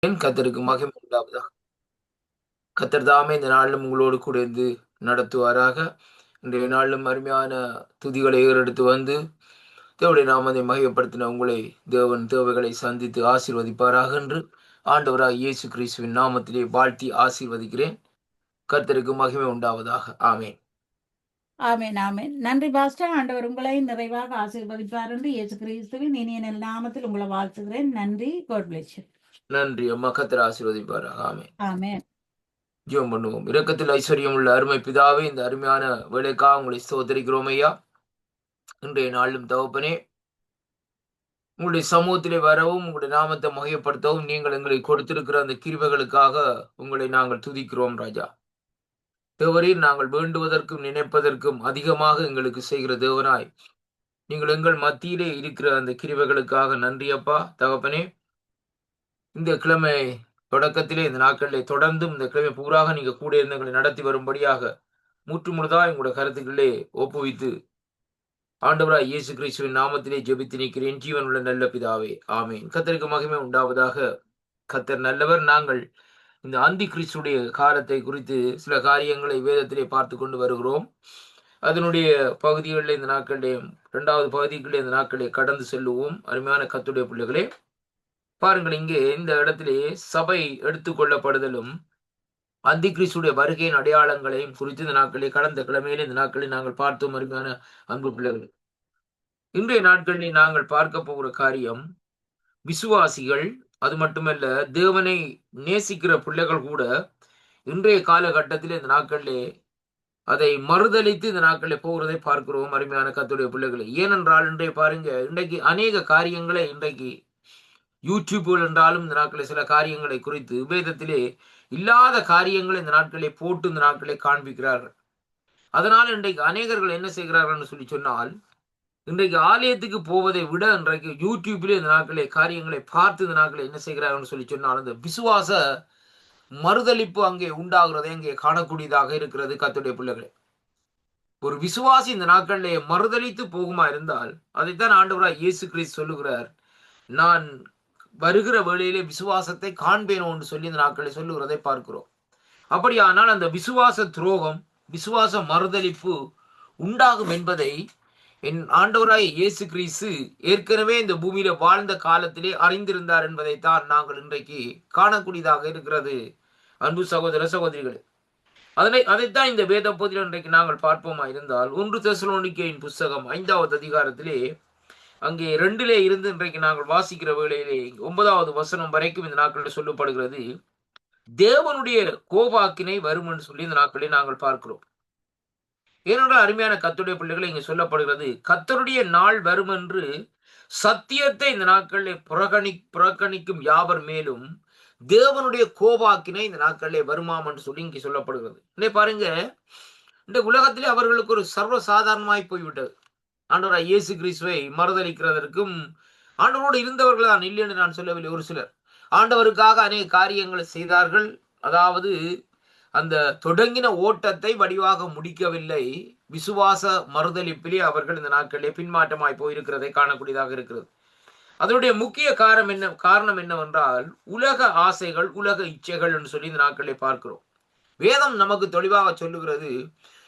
கர்த்தருக்கு மகிமை உண்டாவதாக. கர்த்தர் தாமே இந்த நாளிலும் உங்களோடு கூட இருந்து நடத்துவாராக. இன்றைய நாளிலும் அருமையான துதிகளை ஏறெடுத்து வந்து தேவனுடைய நாமத்தை மகிமைப்படுத்தின உங்களை தேவன் தேவைகளை சந்தித்து ஆசீர்வதிப்பாராக என்று ஆண்டவராக இயேசு கிறிஸ்துவின் நாமத்திலே வாழ்த்தி ஆசீர்வதிக்கிறேன். கர்த்தருக்கு மகிமை உண்டாவதாக. ஆமென். ஆமென், ஆமென். நன்றி பாஸ்டர். ஆண்டவர் உங்களை நிறைவாக ஆசீர்வதிப்பார் என்று இயேசு கிறிஸ்துவின் இனிய நல் நாமத்தில் உங்களை வாழ்த்துகிறேன். நன்றி. God bless you. நன்றி அம்மா. கர்த்தர் ஆசீர்வதிப்பாராக. ஆமென். ஆமென். ஜெபம் பண்ணுவோம். இரக்கத்தில் ஐஸ்வர்யம் உள்ள அருமை பிதாவே, இந்த அருமையான வேலைக்காக உங்களை ஸ்தோத்தரிக்கிறோம் ஐயா. இன்றைய நாளிலும் தகப்பனே, உங்களுடைய சமூகத்திலே வரவும் உங்களுடைய நாமத்தை மகிமைப்படுத்தவும் நீங்கள் எங்களுக்கு கொடுத்திருக்கிற அந்த கிருபைகளுக்காக உங்களை நாங்கள் துதிக்கிறோம் ராஜா. தேவரீர், நாங்கள் வேண்டுவதற்கும் நினைப்பதற்கும் அதிகமாக எங்களுக்கு செய்கிற தேவனாய் நீங்கள் எங்கள் மத்தியிலே இருக்கிற அந்த கிருபைகளுக்காக நன்றி அப்பா தகப்பனே. இந்த கிழமை தொடக்கத்திலே இந்த நாட்களிலே தொடர்ந்தும் இந்த கிழமை பூராக நீங்க கூட இருந்து எங்களை நடத்தி வரும்படியாக முற்று முழுதா எங்களுடைய கருத்துக்களே ஒப்புவித்து ஆண்டவராய் இயேசு கிறிஸ்துவின் நாமத்திலே ஜெபித்து நிற்கிறேன் ஜீவனுள்ள நல்ல பிதாவே. ஆமென். கர்த்தருக்கு மகிமை உண்டாவதாக. கர்த்தர் நல்லவர். நாங்கள் இந்த அந்தி கிறிஸ்துடைய காலத்தை குறித்து சில காரியங்களை வேதத்திலே பார்த்து கொண்டு வருகிறோம். அதனுடைய பகுதிகளில் இந்த நாட்களிலே 2வது பகுதிகளில் இந்த நாட்களை கடந்து செல்லுவோம். அருமையான கர்த்தருடைய பிள்ளைகளே, பாருங்கள், இங்கே இந்த இடத்திலே சபை எடுத்துக்கொள்ளப்படுதலும் அந்தி கிறிஸ்துடைய வருகையின் அடையாளங்களையும் குறித்து இந்த நாட்களிலே கடந்த கிழமையிலே இந்த நாட்களில் நாங்கள் பார்த்தோம். அருமையான அன்பு பிள்ளைகள், இன்றைய நாட்களில் நாங்கள் பார்க்க போகிற காரியம், விசுவாசிகள், அது மட்டுமல்ல தேவனை நேசிக்கிற பிள்ளைகள் கூட இன்றைய காலகட்டத்தில் இந்த நாட்களிலே அதை மறுதளித்து இந்த நாட்களில் போகிறதை பார்க்கிறோம். அருமையான கர்த்தருடைய பிள்ளைகளை, ஏனென்றால் இன்றைய பாருங்க, இன்றைக்கு அநேக காரியங்களை இன்றைக்கு யூடியூப்கள் என்றாலும் இந்த நாட்களில் சில காரியங்களை குறித்து வேதத்திலே இல்லாத காரியங்களை இந்த நாட்களிலே போட்டு இந்த நாட்களை காண்பிக்கிறார்கள். அதனால இன்றைக்கு அநேகர்கள் என்ன செய்கிறார்கள் சொல்லி சொன்னால், இன்றைக்கு ஆலயத்துக்கு போவதை விட இன்றைக்கு யூடியூப்ல இந்த நாட்களே காரியங்களை பார்த்து இந்த நாட்களை என்ன செய்கிறார்கள் சொல்லி சொன்னால், அந்த விசுவாச மறுதளிப்பு அங்கே உண்டாகிறதை அங்கே காணக்கூடியதாக இருக்கிறது. கர்த்தருடைய பிள்ளைகளே, ஒரு விசுவாசி இந்த நாட்களிலே மறுதளித்து போகுமா இருந்தால், அதைத்தான் ஆண்டவராய் இயேசு கிறிஸ்து சொல்லுகிறார், நான் வருகிற வேளையிலே விசுவாசத்தை காண்பேனோ என்று சொல்லி இந்த நாட்களை சொல்லுகிறதை பார்க்கிறோம். அப்படியானால் அந்த விசுவாச துரோகம், விசுவாச மறுதளிப்பு உண்டாகும் என்பதை என் ஆண்டவராய் இயேசு கிறிஸ்து ஏற்கனவே இந்த பூமியில வாழ்ந்த காலத்திலே அறிந்திருந்தார் என்பதைத்தான் நாங்கள் இன்றைக்கு காணக்கூடியதாக இருக்கிறது. அன்பு சகோதர சகோதரிகளே, அதைத்தான் இந்த வேத பகுதியில் இன்றைக்கு நாங்கள் பார்ப்போமா இருந்தால், 1 தெசலோனிக்கேயின் புஸ்தகம் 5வது அதிகாரத்திலே அங்கே 2 இருந்து இன்றைக்கு நாங்கள் வாசிக்கிற வேளையிலே 9வது வசனம் வரைக்கும் இந்த நாட்களில் சொல்லப்படுகிறது, தேவனுடைய கோபாக்கினை வரும் என்று சொல்லி இந்த நாட்களில் நாங்கள் பார்க்கிறோம். ஏனென்றால் அருமையான கர்த்தருடைய பிள்ளைகளை, இங்கு சொல்லப்படுகிறது, கர்த்தருடைய நாள் வரும் என்று சத்தியத்தை இந்த நாட்களில் புறக்கணிக்கும் யாவர் மேலும் தேவனுடைய கோபாக்கினை இந்த நாட்களிலே வருமாம் என்று சொல்லி இங்கே சொல்லப்படுகிறது. இன்னைக்கு பாருங்க, இந்த உலகத்திலே அவர்களுக்கு ஒரு சர்வ சாதாரணமாய் போய்விட்டது. ஆண்டவராய் இயேசு கிறிஸ்துவை மறுதளிக்கிறதற்கும், ஆண்டவரோடு இருந்தவர்கள் தான், இல்லை என்று நான் சொல்லவில்லை, ஒரு சிலர் ஆண்டவருக்காக அநேக காரியங்களை செய்தார்கள். அதாவது அந்த தொடங்கின ஓட்டத்தை வடிவாக முடிக்கவில்லை. விசுவாச மறுதளிப்பிலே அவர்கள் இந்த நாட்களிலே பின்மாற்றமாய் போயிருக்கிறதை காணக்கூடியதாக இருக்கிறது. அதனுடைய முக்கிய காரணம் என்னவென்றால், உலக ஆசைகள், உலக இச்சைகள் என்று சொல்லி இந்த நாட்களிலே பார்க்கிறோம். வேதம் நமக்கு தெளிவாக சொல்லுகிறது,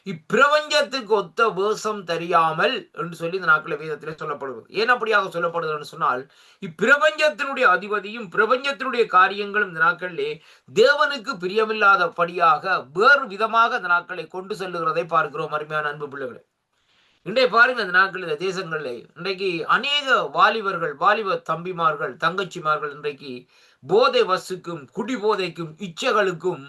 இப்பிரபஞ்சத்துக்கு ஒத்த வேஷம் தெரியாமல் என்று சொல்லி இந்த நாட்களில் வேதத்திலே சொல்லப்படுகிறது. ஏன் அப்படியாக சொல்லப்படுகிறது என்று சொன்னால், இப்பிரபஞ்சத்தினுடைய அதிபதியும் பிரபஞ்சத்தினுடைய காரியங்களும் இந்த நாட்களிலே தேவனுக்கு பிரியமில்லாதபடியாக வேறு விதமாக இந்த நாட்களை கொண்டு செல்லுகிறதை பார்க்கிறோம். அருமையான அன்பு பிள்ளைகளை, இன்றைய பாருங்க, இந்த நாட்களில் இந்த தேசங்களில் இன்றைக்கு அநேக வாலிபர்கள், வாலிப தம்பிமார்கள், தங்கச்சிமார்கள் இன்றைக்கு போதை வசுக்கும், குடிபோதைக்கும், இச்சைகளுக்கும்,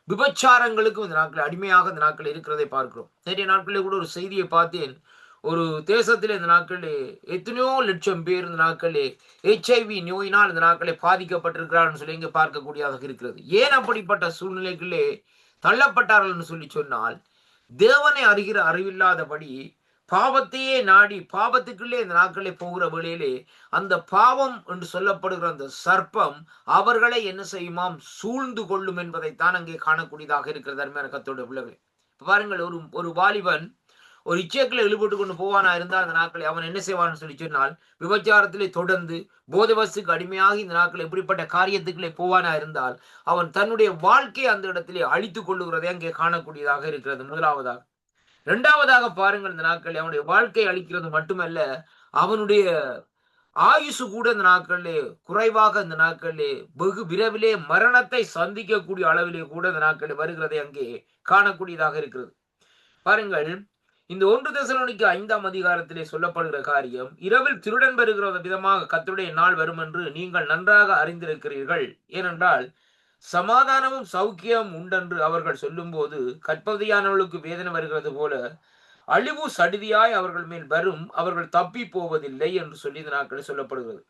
விபச்சாரங்களுக்கும் இந்த நாட்கள் அடிமையாக இந்த நாட்கள் இருக்கிறதை பார்க்கிறோம். நிறைய நாட்களில் கூட ஒரு செய்தியை பார்த்தேன். ஒரு தேசத்தில் இந்த நாட்களில் எத்தனையோ லட்சம் பேர் இந்த நாட்களில் HIV நோயினால் இந்த நாட்களை பாதிக்கப்பட்டிருக்கிறார்கள் சொல்லி இங்கே பார்க்கக்கூடியதாக இருக்கிறது. ஏன் அப்படிப்பட்ட சூழ்நிலைகளே தள்ளப்பட்டார்கள் என்று சொல்லி சொன்னால், தேவனை அறிகிற அறிவில்லாதபடி பாவத்தையே நாடி பாவத்துக்குள்ளே இந்த நாட்களே போகிற வேளையிலே அந்த பாவம் என்று சொல்லப்படுகிற அந்த சர்ப்பம் அவர்களை என்ன செய்யுமாம், சூழ்ந்து கொள்ளும் என்பதைத்தான் அங்கே காணக்கூடியதாக இருக்கிறது. அருமையான கர்த்தருடைய பிள்ளைகளே, பாருங்கள், ஒரு வாலிபன் ஒரு இச்சைக்குள்ள ஈடுபட்டு கொண்டு போவானா இருந்தால் அந்த நாட்களை அவன் என்ன செய்வான்னு சொல்லி சொன்னால் விபச்சாரத்திலே தொடர்ந்து போதைவசுக்கு அடிமையாகி இந்த நாட்கள் எப்படிப்பட்ட காரியத்துக்குள்ளே போவானா இருந்தால் அவன் தன்னுடைய வாழ்க்கையை அந்த இடத்திலே அழித்துக் கொள்ளுகிறதை அங்கே காணக்கூடியதாக இருக்கிறது. முதலாவதாக. இரண்டாவதாக பாருங்கள், இந்த நாட்கள் அவனுடைய வாழ்க்கை அழிக்கிறது மட்டுமல்ல, அவனுடைய ஆயுசு கூட இந்த நாட்களிலே குறைவாக, இந்த நாட்களிலே வெகு விரைவிலே மரணத்தை சந்திக்கக்கூடிய அளவிலே கூட இந்த நாட்களில் வருகிறதை அங்கே காணக்கூடியதாக இருக்கிறது. பாருங்கள், இந்த 1 தெசலோனிக்கேயர் 5ஆம் அதிகாரத்திலே சொல்லப்படுகிற காரியம், இரவில் திருடன் வருகிற விதமாக கர்த்தருடைய நாள் வரும் என்று நீங்கள் நன்றாக அறிந்திருக்கிறீர்கள். ஏனென்றால் சமாதானமும் சௌக்கியம் உண்டென்று அவர்கள் சொல்லும்போது கற்பவதியானவர்களுக்கு வேதனை வருகிறது போல அழிவு சடிதியாய் அவர்கள் மேல் வரும், அவர்கள் தப்பி போவதில்லை என்று சொல்லி இந்த நாட்களில் சொல்லப்படுகிறது.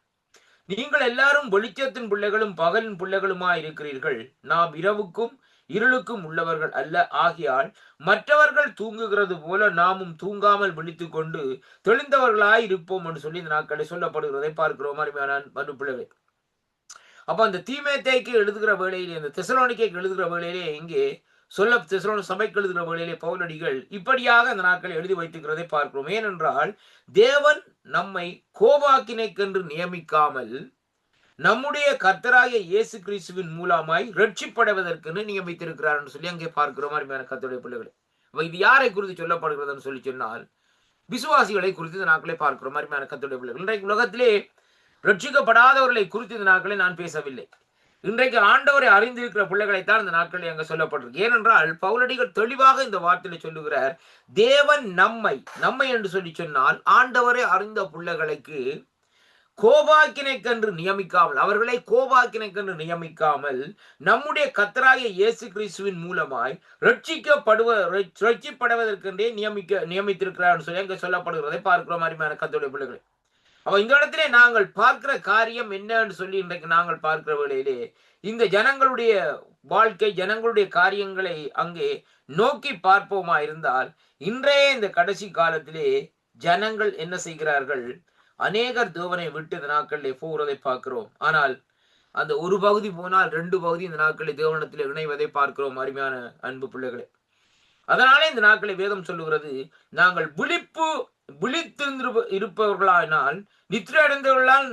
நீங்கள் எல்லாரும் வெளிச்சத்தின் பிள்ளைகளும் பகலின் பிள்ளைகளுமாய் இருக்கிறீர்கள். நாம் இரவுக்கும் இருளுக்கும் உள்ளவர்கள் அல்ல. ஆகியால் மற்றவர்கள் தூங்குகிறது போல நாமும் தூங்காமல் விழித்துக் கொண்டு தெளிந்தவர்களாய் இருப்போம் என்று சொல்லி இந்த நாட்களில் சொல்லப்படுகிறதை பார்க்கிறோம். அருமையான மறு பிள்ளைகள், அப்ப அந்த தீமோத்தேயுக்கு எழுதுகிற வேளையிலே, இந்த தெசலோனிக்கேயுக்கு எழுதுகிற வேளையிலே, இங்கே தெசலோனிக்கே சபைக்கு எழுதுகிற வேளையிலே பவுலடிகள் இப்படியாக அந்த நாட்களை எழுதி வைத்துக்கிறதை பார்க்கிறோம். ஏனென்றால் தேவன் நம்மை கோபாக்கினைக்கென்று நியமிக்காமல் நம்முடைய கர்த்தராகிய இயேசு கிறிஸ்துவின் மூலமாய் ரட்சிப்படைவதற்கு நியமித்திருக்கிறார் என்று சொல்லி அங்கே பார்க்கிறோம். அருமையான கர்த்தருடைய பிள்ளைகளை, இது யாரை குறித்து சொல்லப்படுகிறதுன்னு சொல்லி சொன்னால் விசுவாசிகளை குறித்து இந்த நாட்களை பார்க்கிறோம். அருமையான கர்த்தருடைய பிள்ளைகள், இன்றைக்கு உலகத்திலே ரட்சிக்கப்படாதவர்களை குறித்து இந்த நாட்களை நான் பேசவில்லை. இன்றைக்கு ஆண்டவரை அறிந்திருக்கிற பிள்ளைகளைத்தான் இந்த நாட்களில் அங்கே சொல்லப்பட்டிருக்கு. ஏனென்றால் பவுலடிகள் தெளிவாக இந்த வார்த்தையில சொல்லுகிறார், தேவன் நம்மை என்று சொல்லி சொன்னால் ஆண்டவரை அறிந்த பிள்ளைகளுக்கு கோபாக்கினைக்கென்று நியமிக்காமல், அவர்களை கோபாக்கினைக்கென்று நியமிக்காமல் நம்முடைய கர்த்தராகிய இயேசு கிறிஸ்துவின் மூலமாய் ரட்சிப்படுவதற்கென்றே நியமித்திருக்கிறார் சொல்லி அங்கே சொல்லப்படுகிறதை பார்க்கிறோம். அருமையான கர்த்தருடைய பிள்ளைகளை, அவ இந்த இடத்திலே நாங்கள் பார்க்கிற காரியம் என்னன்னு சொல்லி இன்றைக்கு நாங்கள் பார்க்கிற வேளையிலே இந்த ஜனங்களுடைய வாழ்க்கை, ஜனங்களுடைய காரியங்களை அங்கே நோக்கி பார்ப்போமா இருந்தால், இன்றைய இந்த கடைசி காலத்திலே ஜனங்கள் என்ன செய்கிறார்கள்? அநேகர் தேவனை விட்டு இந்த நாட்களிலே போகிறதை பார்க்கிறோம். ஆனால் அந்த ஒரு பகுதி போனால் 2 பகுதி இந்த நாட்களில் தேவனிடத்தில் இணைவதை பார்க்கிறோம். அருமையான அன்பு பிள்ளைகளே, அதனாலே இந்த நாட்களை வேதம் சொல்லுகிறது, நாங்கள் விழித்திருந்து இருப்பவர்களானால் நித்திரை அடைந்தவர்களால்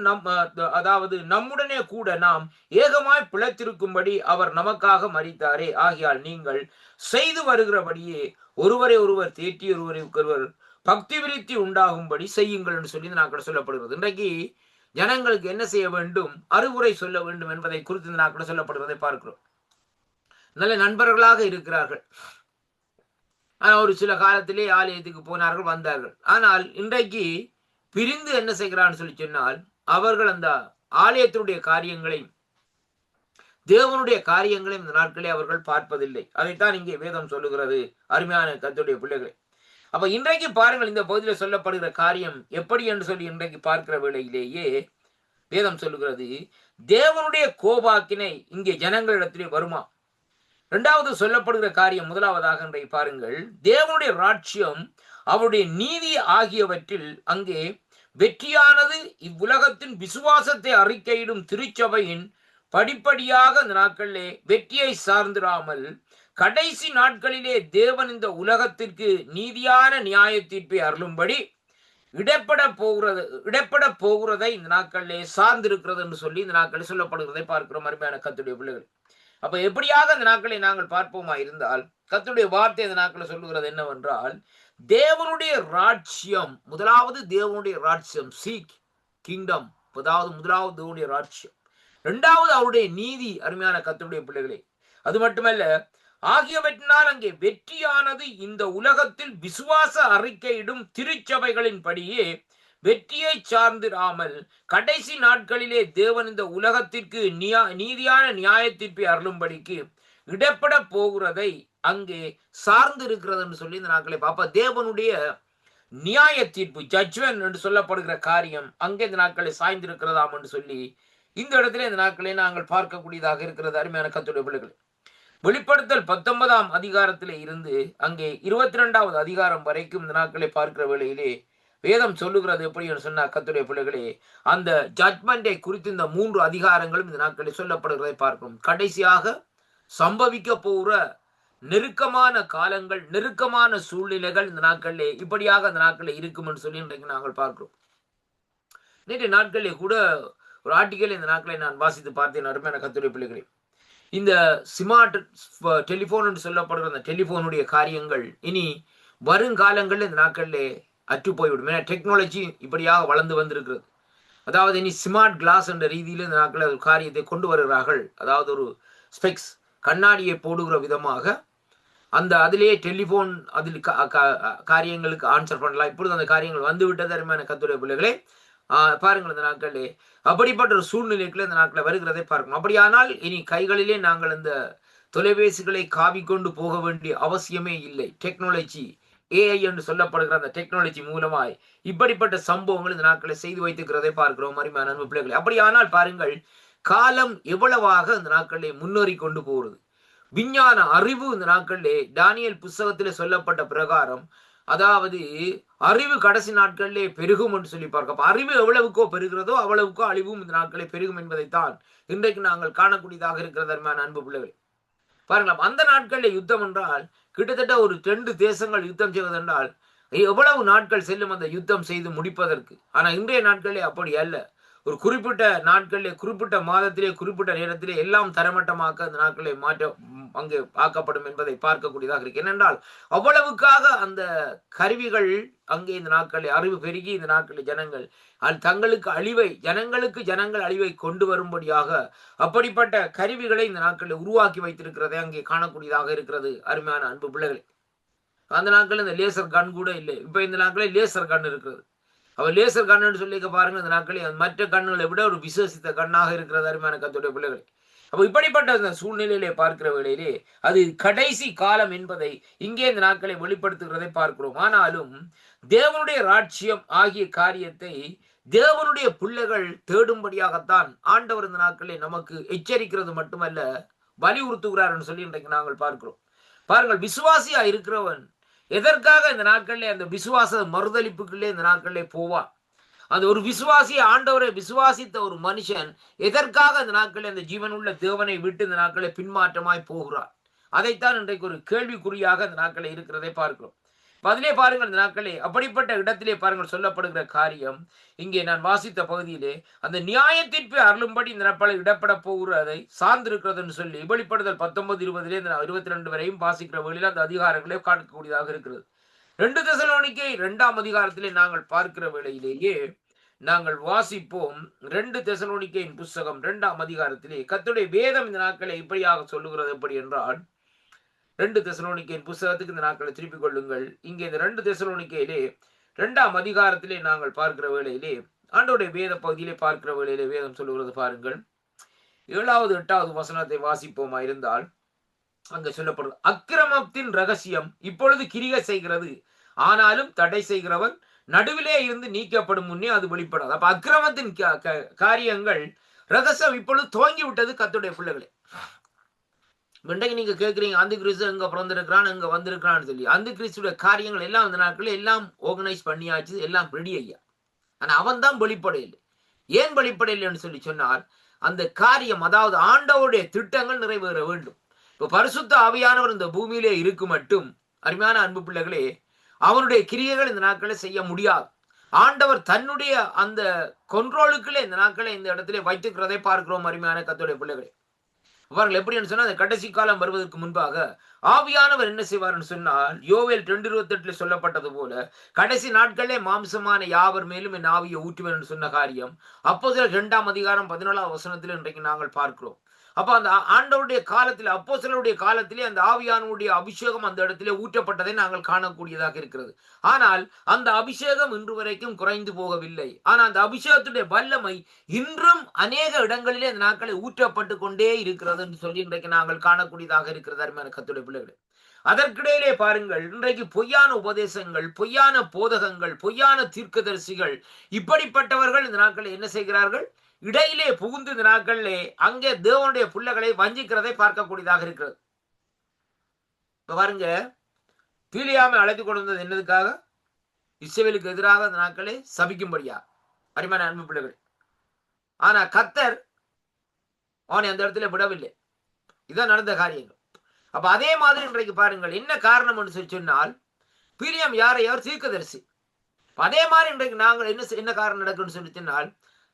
அதாவது நம்முடனே கூட நாம் ஏகமாய் பிழைத்திருக்கும்படி அவர் நமக்காக மரித்தாரே. ஆகையால் நீங்கள் செய்து வருகிறபடியே ஒருவரை ஒருவர் தேற்றி ஒருவர் பக்தி விருத்தி உண்டாகும்படி செய்யுங்கள் என்று சொல்லி நாட்கள் சொல்லப்படுகிறது. இன்றைக்கு ஜனங்களுக்கு என்ன செய்ய வேண்டும்? அறிவுரை சொல்ல வேண்டும் என்பதை குறித்து இந்த நாட்கள் சொல்லப்படுவதை பார்க்கிறோம். நல்ல நண்பர்களாக இருக்கிறார்கள், ஒரு சில காலத்திலே ஆலயத்துக்கு போனார்கள், வந்தார்கள். ஆனால் இன்றைக்கு பிரிந்து என்ன செய்கிறான்னு சொல்லி சொன்னால், அவர்கள் அந்த ஆலயத்தினுடைய காரியங்களையும் தேவனுடைய காரியங்களையும் இந்த நாட்களே அவர்கள் பார்ப்பதில்லை. அதைத்தான் இங்கே வேதம் சொல்லுகிறது. அருமையான கர்த்தருடைய பிள்ளைகளை, அப்ப இன்றைக்கு பாருங்கள், இந்த பகுதியில் சொல்லப்படுகிற காரியம் எப்படி என்று சொல்லி இன்றைக்கு பார்க்கிற வேளையிலேயே வேதம் சொல்லுகிறது, தேவனுடைய கோபாக்கினை இங்கே ஜனங்களிடத்திலே வருமா? இரண்டாவது சொல்லப்படுகிற காரியம் முதலாவதாக இன்றைக்கு பாருங்கள், தேவனுடைய ராஜ்யம் அவருடைய நீதி ஆகியவற்றில் அங்கே வெற்றியானது இவ்வுலகத்தின் விசுவாசத்தை அறிக்கையிடும் திருச்சபையின் படிப்படியாக இந்த நாட்களிலே வெற்றியை சார்ந்திராமல் கடைசி நாட்களிலே தேவன் இந்த உலகத்திற்கு நீதியான நியாய தீர்ப்பை அருளும்படி இடப்பட போகிறதை இந்த நாட்களிலே சார்ந்திருக்கிறது என்று சொல்லி இந்த நாட்களில் சொல்லப்படுகிறதை பார்க்கிறோம். அருமையான கர்த்தருடைய பிள்ளைகள், அப்ப எப்படியாக இந்த நாட்களை நாங்கள் பார்ப்போமா இருந்தால், கர்த்தருடைய வார்த்தை இந்த நாட்களில் சொல்லுகிறது என்னவென்றால், தேவனுடைய ராஜ்யம், முதலாவது தேவனுடைய ராஜ்யம், சீக் கிங்டம், அதாவது முதலாவது தேவனுடைய ராஜ்யம். இரண்டாவது அவருடைய நீதி. அருமையான கர்த்தருடைய பிள்ளைகளே, அது மட்டுமல்ல, ஆகியவற்றினால் அங்கே வெற்றியானது இந்த உலகத்தில் விசுவாச அறிக்கையிடும் திருச்சபைகளின் படியே வெற்றியை சார்ந்திராமல் கடைசி நாட்களிலே தேவன் இந்த உலகத்திற்கு நீதியான நியாய தீர்ப்பை அருளும்படிக்கு இடப்பட போகிறதை அங்கே சார்ந்து இருக்கிறது என்று சொல்லி இந்த நாட்களை பார்ப்ப, தேவனுடைய நியாய தீர்ப்பு, ஜட்ஜ்மென்ட் என்று சொல்லப்படுகிற காரியம் அங்கே இந்த நாட்களை சாய்ந்திருக்கிறதாம் என்று சொல்லி இந்த இடத்துல இந்த நாட்களை நாங்கள் பார்க்கக்கூடியதாக இருக்கிறது. அருமையான கர்த்தருடைய பிள்ளைகள், வெளிப்படுத்தல் 19ஆம் அதிகாரத்திலே இருந்து அங்கே 22வது அதிகாரம் வரைக்கும் இந்த நாட்களை பார்க்கிற வேளையிலே வேதம் சொல்லுகிறது எப்படி என்று சொன்ன கர்த்தருடைய பிள்ளைகளே, அந்த ஜட்மெண்டை குறித்து இந்த 3 அதிகாரங்களும் இந்த நாட்களில் சொல்லப்படுகிறதை பார்க்கிறோம். கடைசியாக சம்பவிக்க போகிற நெருக்கமான காலங்கள், நெருக்கமான சூழ்நிலைகள் இந்த நாட்களிலே இப்படியாக அந்த நாட்களில் இருக்கும் என்று சொல்லி இன்றைக்கு நாங்கள் பார்க்கிறோம். நேற்றைய நாட்களிலே கூட ஒரு ஆர்டிக்கல் இந்த நாட்களை நான் வாசித்து பார்த்தேன். அருமையான கர்த்தருடைய பிள்ளைகளே, இந்த ஸ்மார்ட் டெலிபோன் என்று சொல்லப்படுகிற அந்த டெலிபோனுடைய காரியங்கள் இனி வருங்காலங்களில் இந்த நாட்களிலே அற்று போய்விடும். ஏன்னா டெக்னாலஜி இப்படியாக வளர்ந்து வந்திருக்கிறது. அதாவது இனி ஸ்மார்ட் கிளாஸ் என்ற ரீதியில் இந்த நாட்களில் ஒரு காரியத்தை கொண்டு வருகிறார்கள். அதாவது ஒரு ஸ்பெக்ஸ் கண்ணாடியை போடுகிற விதமாக அந்த அதிலேயே டெலிபோன் அதில் காரியங்களுக்கு ஆன்சர் பண்ணலாம். இப்பொழுது அந்த காரியங்கள் வந்து விட்டது. அருமையான கர்த்தருடைய பிள்ளைகளே, பாருங்கள் இந்த நாட்களிலே அப்படிப்பட்ட ஒரு சூழ்நிலைக்குள்ள இந்த நாட்களில் வருகிறதை பார்க்கணும். அப்படியானால் இனி கைகளிலே நாங்கள் இந்த தொலைபேசிகளை காவிக்கொண்டு போக வேண்டிய அவசியமே இல்லை. டெக்னாலஜி ஏஐ என்று சொல்லப்படுகிற அந்த டெக்னாலஜி மூலமாய் இப்படிப்பட்ட சம்பவங்கள் இந்த நாட்களை செய்து வைத்துக்கிறதை பார்க்கிறோம். அருமையான அன்பு பிள்ளைகளை, அப்படியானால் பாருங்கள் காலம் எவ்வளவாக இந்த நாட்களிலே முன்னேறி கொண்டு போகிறது. விஞ்ஞான அறிவு இந்த நாட்களிலே தானியேல் புஸ்தகத்திலே சொல்லப்பட்ட பிரகாரம், அதாவது அறிவு கடைசி நாட்களிலே பெருகும் என்று சொல்லி பார்க்க, அறிவு எவ்வளவுக்கோ பெருகிறதோ அவ்வளவுக்கோ அழிவும் இந்த நாட்களே பெருகும் என்பதைத்தான் இன்றைக்கு நாங்கள் காணக்கூடியதாக இருக்கிறது. அருமையான அன்பு பிள்ளைகள், பாருங்களா, அந்த நாட்களில் யுத்தம் என்றால் கிட்டத்தட்ட ஒரு 2 தேசங்கள் யுத்தம் செய்வதென்றால் எவ்வளவு நாட்கள் செல்லும் அந்த யுத்தம் செய்து முடிப்பதற்கு. ஆனா இன்றைய நாட்களிலே அப்படி அல்ல. ஒரு குறிப்பிட்ட நாட்களிலே, குறிப்பிட்ட மாதத்திலே, குறிப்பிட்ட நேரத்திலே எல்லாம் தரமட்டமாக்க அந்த நாட்களை மாற்ற அங்கே ஆக்கப்படும் என்பதை பார்க்கக்கூடியதாக இருக்கு. ஏனென்றால் அவ்வளவுக்காக அந்த கருவிகள் அங்கே இந்த நாட்களில் அறிவு பெருகி இந்த நாட்களில் ஜனங்கள் தங்களுக்கு அழிவை, ஜனங்கள் அழிவை கொண்டு வரும்படியாக அப்படிப்பட்ட கருவிகளை இந்த நாட்களில் உருவாக்கி வைத்திருக்கிறதை அங்கே காணக்கூடியதாக இருக்கிறது. அருமையான அன்பு பிள்ளைகளை, அந்த நாட்களில் இந்த லேசர் கன் கூட இல்லை. இப்ப இந்த நாட்களில் லேசர் கன் இருக்கிறது. அவர் லேசர் கண்ணுன்னு சொல்லி பாருங்க, இந்த நாட்களில் மற்ற கண்ணுகளை விட ஒரு விசேஷித்த கண்ணாக இருக்கிறது. அருமையான கர்த்தருடைய பிள்ளைகளை, அப்போ இப்படிப்பட்ட அந்த சூழ்நிலையிலே பார்க்கிற வேளையிலே அது கடைசி காலம் என்பதை இங்கே இந்த நாட்களை வெளிப்படுத்துகிறதை பார்க்கிறோம். ஆனாலும் தேவனுடைய ராஜ்யம் ஆகிய காரியத்தை தேவனுடைய பிள்ளைகள் தேடும்படியாகத்தான் ஆண்டவர் இந்த நாட்களில் நமக்கு எச்சரிக்கிறது மட்டுமல்ல, வலியுறுத்துகிறார் சொல்லி இன்றைக்கு நாங்கள் பார்க்கிறோம். பாருங்கள், விசுவாசியா இருக்கிறவன் எதற்காக இந்த நாட்களிலே அந்த விசுவாச மறுதளிப்புக்குள்ளே இந்த நாட்களிலே போவான். அந்த ஒரு விசுவாசியை, ஆண்டவரை விசுவாசித்த ஒரு மனுஷன் எதற்காக இந்த நாட்களில் அந்த ஜீவனுள்ள தேவனை விட்டு இந்த நாட்களை பின்மாற்றமாய் போகிறார். அதைத்தான் இன்றைக்கு ஒரு கேள்விக்குறியாக இந்த நாட்களில் இருக்கிறதை பார்க்கிறோம். அதிலே பாருங்கள், இந்த நாட்களே அப்படிப்பட்ட இடத்திலே பாருங்கள் சொல்லப்படுகிற காரியம் இங்கே நான் வாசித்த பகுதியிலே அந்த நியாயத்திற்கு அருளும்படி இந்த நாட்களை இடப்பட போகிறதை சார்ந்திருக்கிறதுன்னு சொல்லி வெளிப்படுதல் 19:20 22 வரையும் வாசிக்கிற வழியில் அந்த அதிகாரங்களே காணக்கூடியதாக இருக்கிறது. 2 தெசலோனிக்கே 2ஆம் அதிகாரத்திலே நாங்கள் பார்க்கிற வேளையிலேயே நாங்கள் வாசிப்போம். 2 தெசலோனிக்கேயின் புஸ்தகம் 2ஆம் அதிகாரத்திலே கர்த்தருடைய வேதம் இந்த நாட்களை இப்படியாக சொல்லுகிறது. எப்படி என்றால், 2 தெசலோனிக்கேயின் புஸ்தகத்துக்கு இந்த நாட்களை திருப்பிக் கொள்ளுங்கள். இங்கே இந்த 2 தெசலோனிக்கேயிலே 2ஆம் அதிகாரத்திலே நாங்கள் பார்க்கிற வேளையிலே ஆண்டவருடைய வேத பகுதியிலே பார்க்கிற வேளையிலே வேதம் சொல்லுகிறது. பாருங்கள், 7வது 8வது வசனத்தை வாசிப்போமா இருந்தால் அங்க சொல்லப்படுது, அக்கிரமத்தின் ரகசியம் இப்பொழுது கிரியை செய்கிறது, ஆனாலும் தடை செய்கிறவன் நடுவிலே இருந்து நீக்கப்படும் முன்னே அது வெளிப்படாது. அப்ப அக்கிரமத்தின் காரியங்கள் ரகசியம் இப்பொழுது துவங்கி விட்டது. கர்த்தருடைய பிள்ளைகளே, இன்றைக்கு நீங்க கேட்குறீங்க, அந்த கிறிஸ்து எங்க பிறந்திருக்கிறான், எங்க வந்திருக்கிறான்னு சொல்லி. அந்த கிறிஸ்துடைய காரியங்கள் எல்லாம் அந்த நாட்களில் எல்லாம் ஆர்கனைஸ் பண்ணியாச்சு, எல்லாம் ரெடி ஐயா. ஆனா அவன் தான் வெளிப்படையில்லை. ஏன் வெளிப்படையில்லைன்னு சொல்லி சொன்னால், அந்த காரியம், அதாவது ஆண்டவருடைய திட்டங்கள் நிறைவேற வேண்டும். இப்ப பரிசுத்த ஆவியானவர் இந்த பூமியிலே இருக்கு மட்டும், அருமையான அன்பு பிள்ளைகளே, அவருடைய கிரியைகள் இந்த நாட்களை செய்ய முடியாது. ஆண்டவர் தன்னுடைய அந்த கொண்ட்ரோலுக்குள்ளே இந்த நாட்களை இந்த இடத்திலே வைத்துக்கிறதை பார்க்கிறோம். அருமையான கர்த்தருடைய பிள்ளைகளே, அவர்கள் எப்படின்னு சொன்னா, அந்த கடைசி காலம் வருவதற்கு முன்பாக ஆவியானவர் என்ன செய்வார்னு சொன்னால், யோவேல் 2:28 சொல்லப்பட்டது போல கடைசி நாட்களே மாம்சமான யாவர் மேலும் என் ஆவியை ஊற்றுவேன் என்று சொன்ன காரியம் அப்போஸ்தலர் 2ஆம் அதிகாரம் 14வது வசனத்தில் இன்றைக்கு நாங்கள் பார்க்கிறோம். அப்ப அந்த ஆண்டவருடைய காலத்தில், அப்போஸ்தலருடைய காலத்திலே அந்த ஆவியானவருடைய அபிஷேகம் அந்த இடத்திலே ஊற்றப்பட்டதை நாங்கள் காணக்கூடியதாக இருக்கிறது. ஆனால் அந்த அபிஷேகம் இன்று வரைக்கும் குறைந்து போகவில்லை. ஆனால் அந்த அபிஷேகத்துடைய வல்லமை இன்றும் அநேக இடங்களிலே அந்த நாட்களை ஊற்றப்பட்டு கொண்டே இருக்கிறது என்று சொல்லி இன்றைக்கு நாங்கள் காணக்கூடியதாக இருக்கிறது. அருமையான கர்த்தருடைய பிள்ளைகளே, அதற்கிடையிலே பாருங்கள், இன்றைக்கு பொய்யான உபதேசங்கள், பொய்யான போதகங்கள், பொய்யான தீர்க்கதரிசிகள், இப்படிப்பட்டவர்கள் இந்த நாட்களை என்ன செய்கிறார்கள், இடையிலே புகுந்து இந்த நாட்களிலே அங்கே தேவனுடைய பிள்ளைகளை வஞ்சிக்கிறதை பார்க்கக்கூடியதாக இருக்கிறது. இப்ப பாருங்க, பீலியாமை அழைத்து கொண்டு வந்தது என்னதுக்காக? இஸ்ரவேலுக்கு எதிராக அந்த நாட்களை சபிக்கும்படியா. அருமையான அன்பு பிள்ளைகள், ஆனா கர்த்தர் அவனை அந்த இடத்துல விடவில்லை. இதான் நடந்த காரியங்கள். அப்ப அதே மாதிரி இன்றைக்கு பாருங்கள், என்ன காரணம் என்று சொல்லி சொன்னால், பிரியம் யாரை யார் தீர்க்கதரிசி. அதே மாதிரி இன்றைக்கு நாங்கள் என்ன காரணம் நடக்குன்னு சொல்லி சொன்னால்,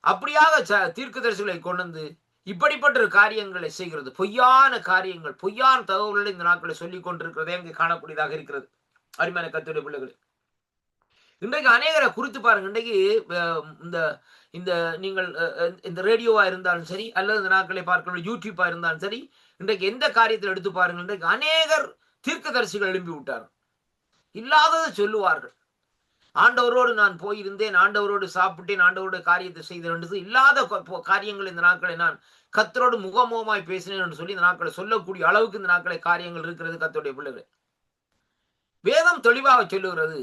அப்படியாக தீர்க்கதரிசிகளை கொண்டு வந்து இப்படிப்பட்ட ஒரு காரியங்களை செய்கிறது, பொய்யான காரியங்கள், பொய்யான தகவல்களை இந்த நாட்களை சொல்லிக் கொண்டிருக்கிறதே அங்கே காணக்கூடியதாக இருக்கிறது. அருமையான கர்த்தருடைய பிள்ளைகளே, இன்றைக்கு அநேகரை குறித்து பாருங்க. இன்றைக்கு இந்த இந்த நீங்கள் இந்த ரேடியோவா இருந்தாலும் சரி, அல்லது இந்த நாட்களை பார்க்கிற யூடியூப்பா இருந்தாலும் சரி, இன்றைக்கு எந்த காரியத்தில் எடுத்து பாருங்கள், இன்றைக்கு அநேகர் தீர்க்கதரிசிகள் எழுப்பி விட்டார்கள். இல்லாததை சொல்லுவார்கள். ஆண்டவரோடு நான் போயிருந்தேன், ஆண்டவரோடு சாப்பிட்டேன், ஆண்டவரோட காரியத்தை செய்தேன், இல்லாத காரியங்கள் இந்த நாட்களை நான் கர்த்தரோடு முகமுகமாய் பேசினேன் என்று சொல்லி இந்த நாட்களை சொல்லக்கூடிய அளவுக்கு இந்த நாட்களை காரியங்கள் இருக்கிறது. கர்த்தருடைய பிள்ளைகள், வேதம் தெளிவாக சொல்லுகிறது,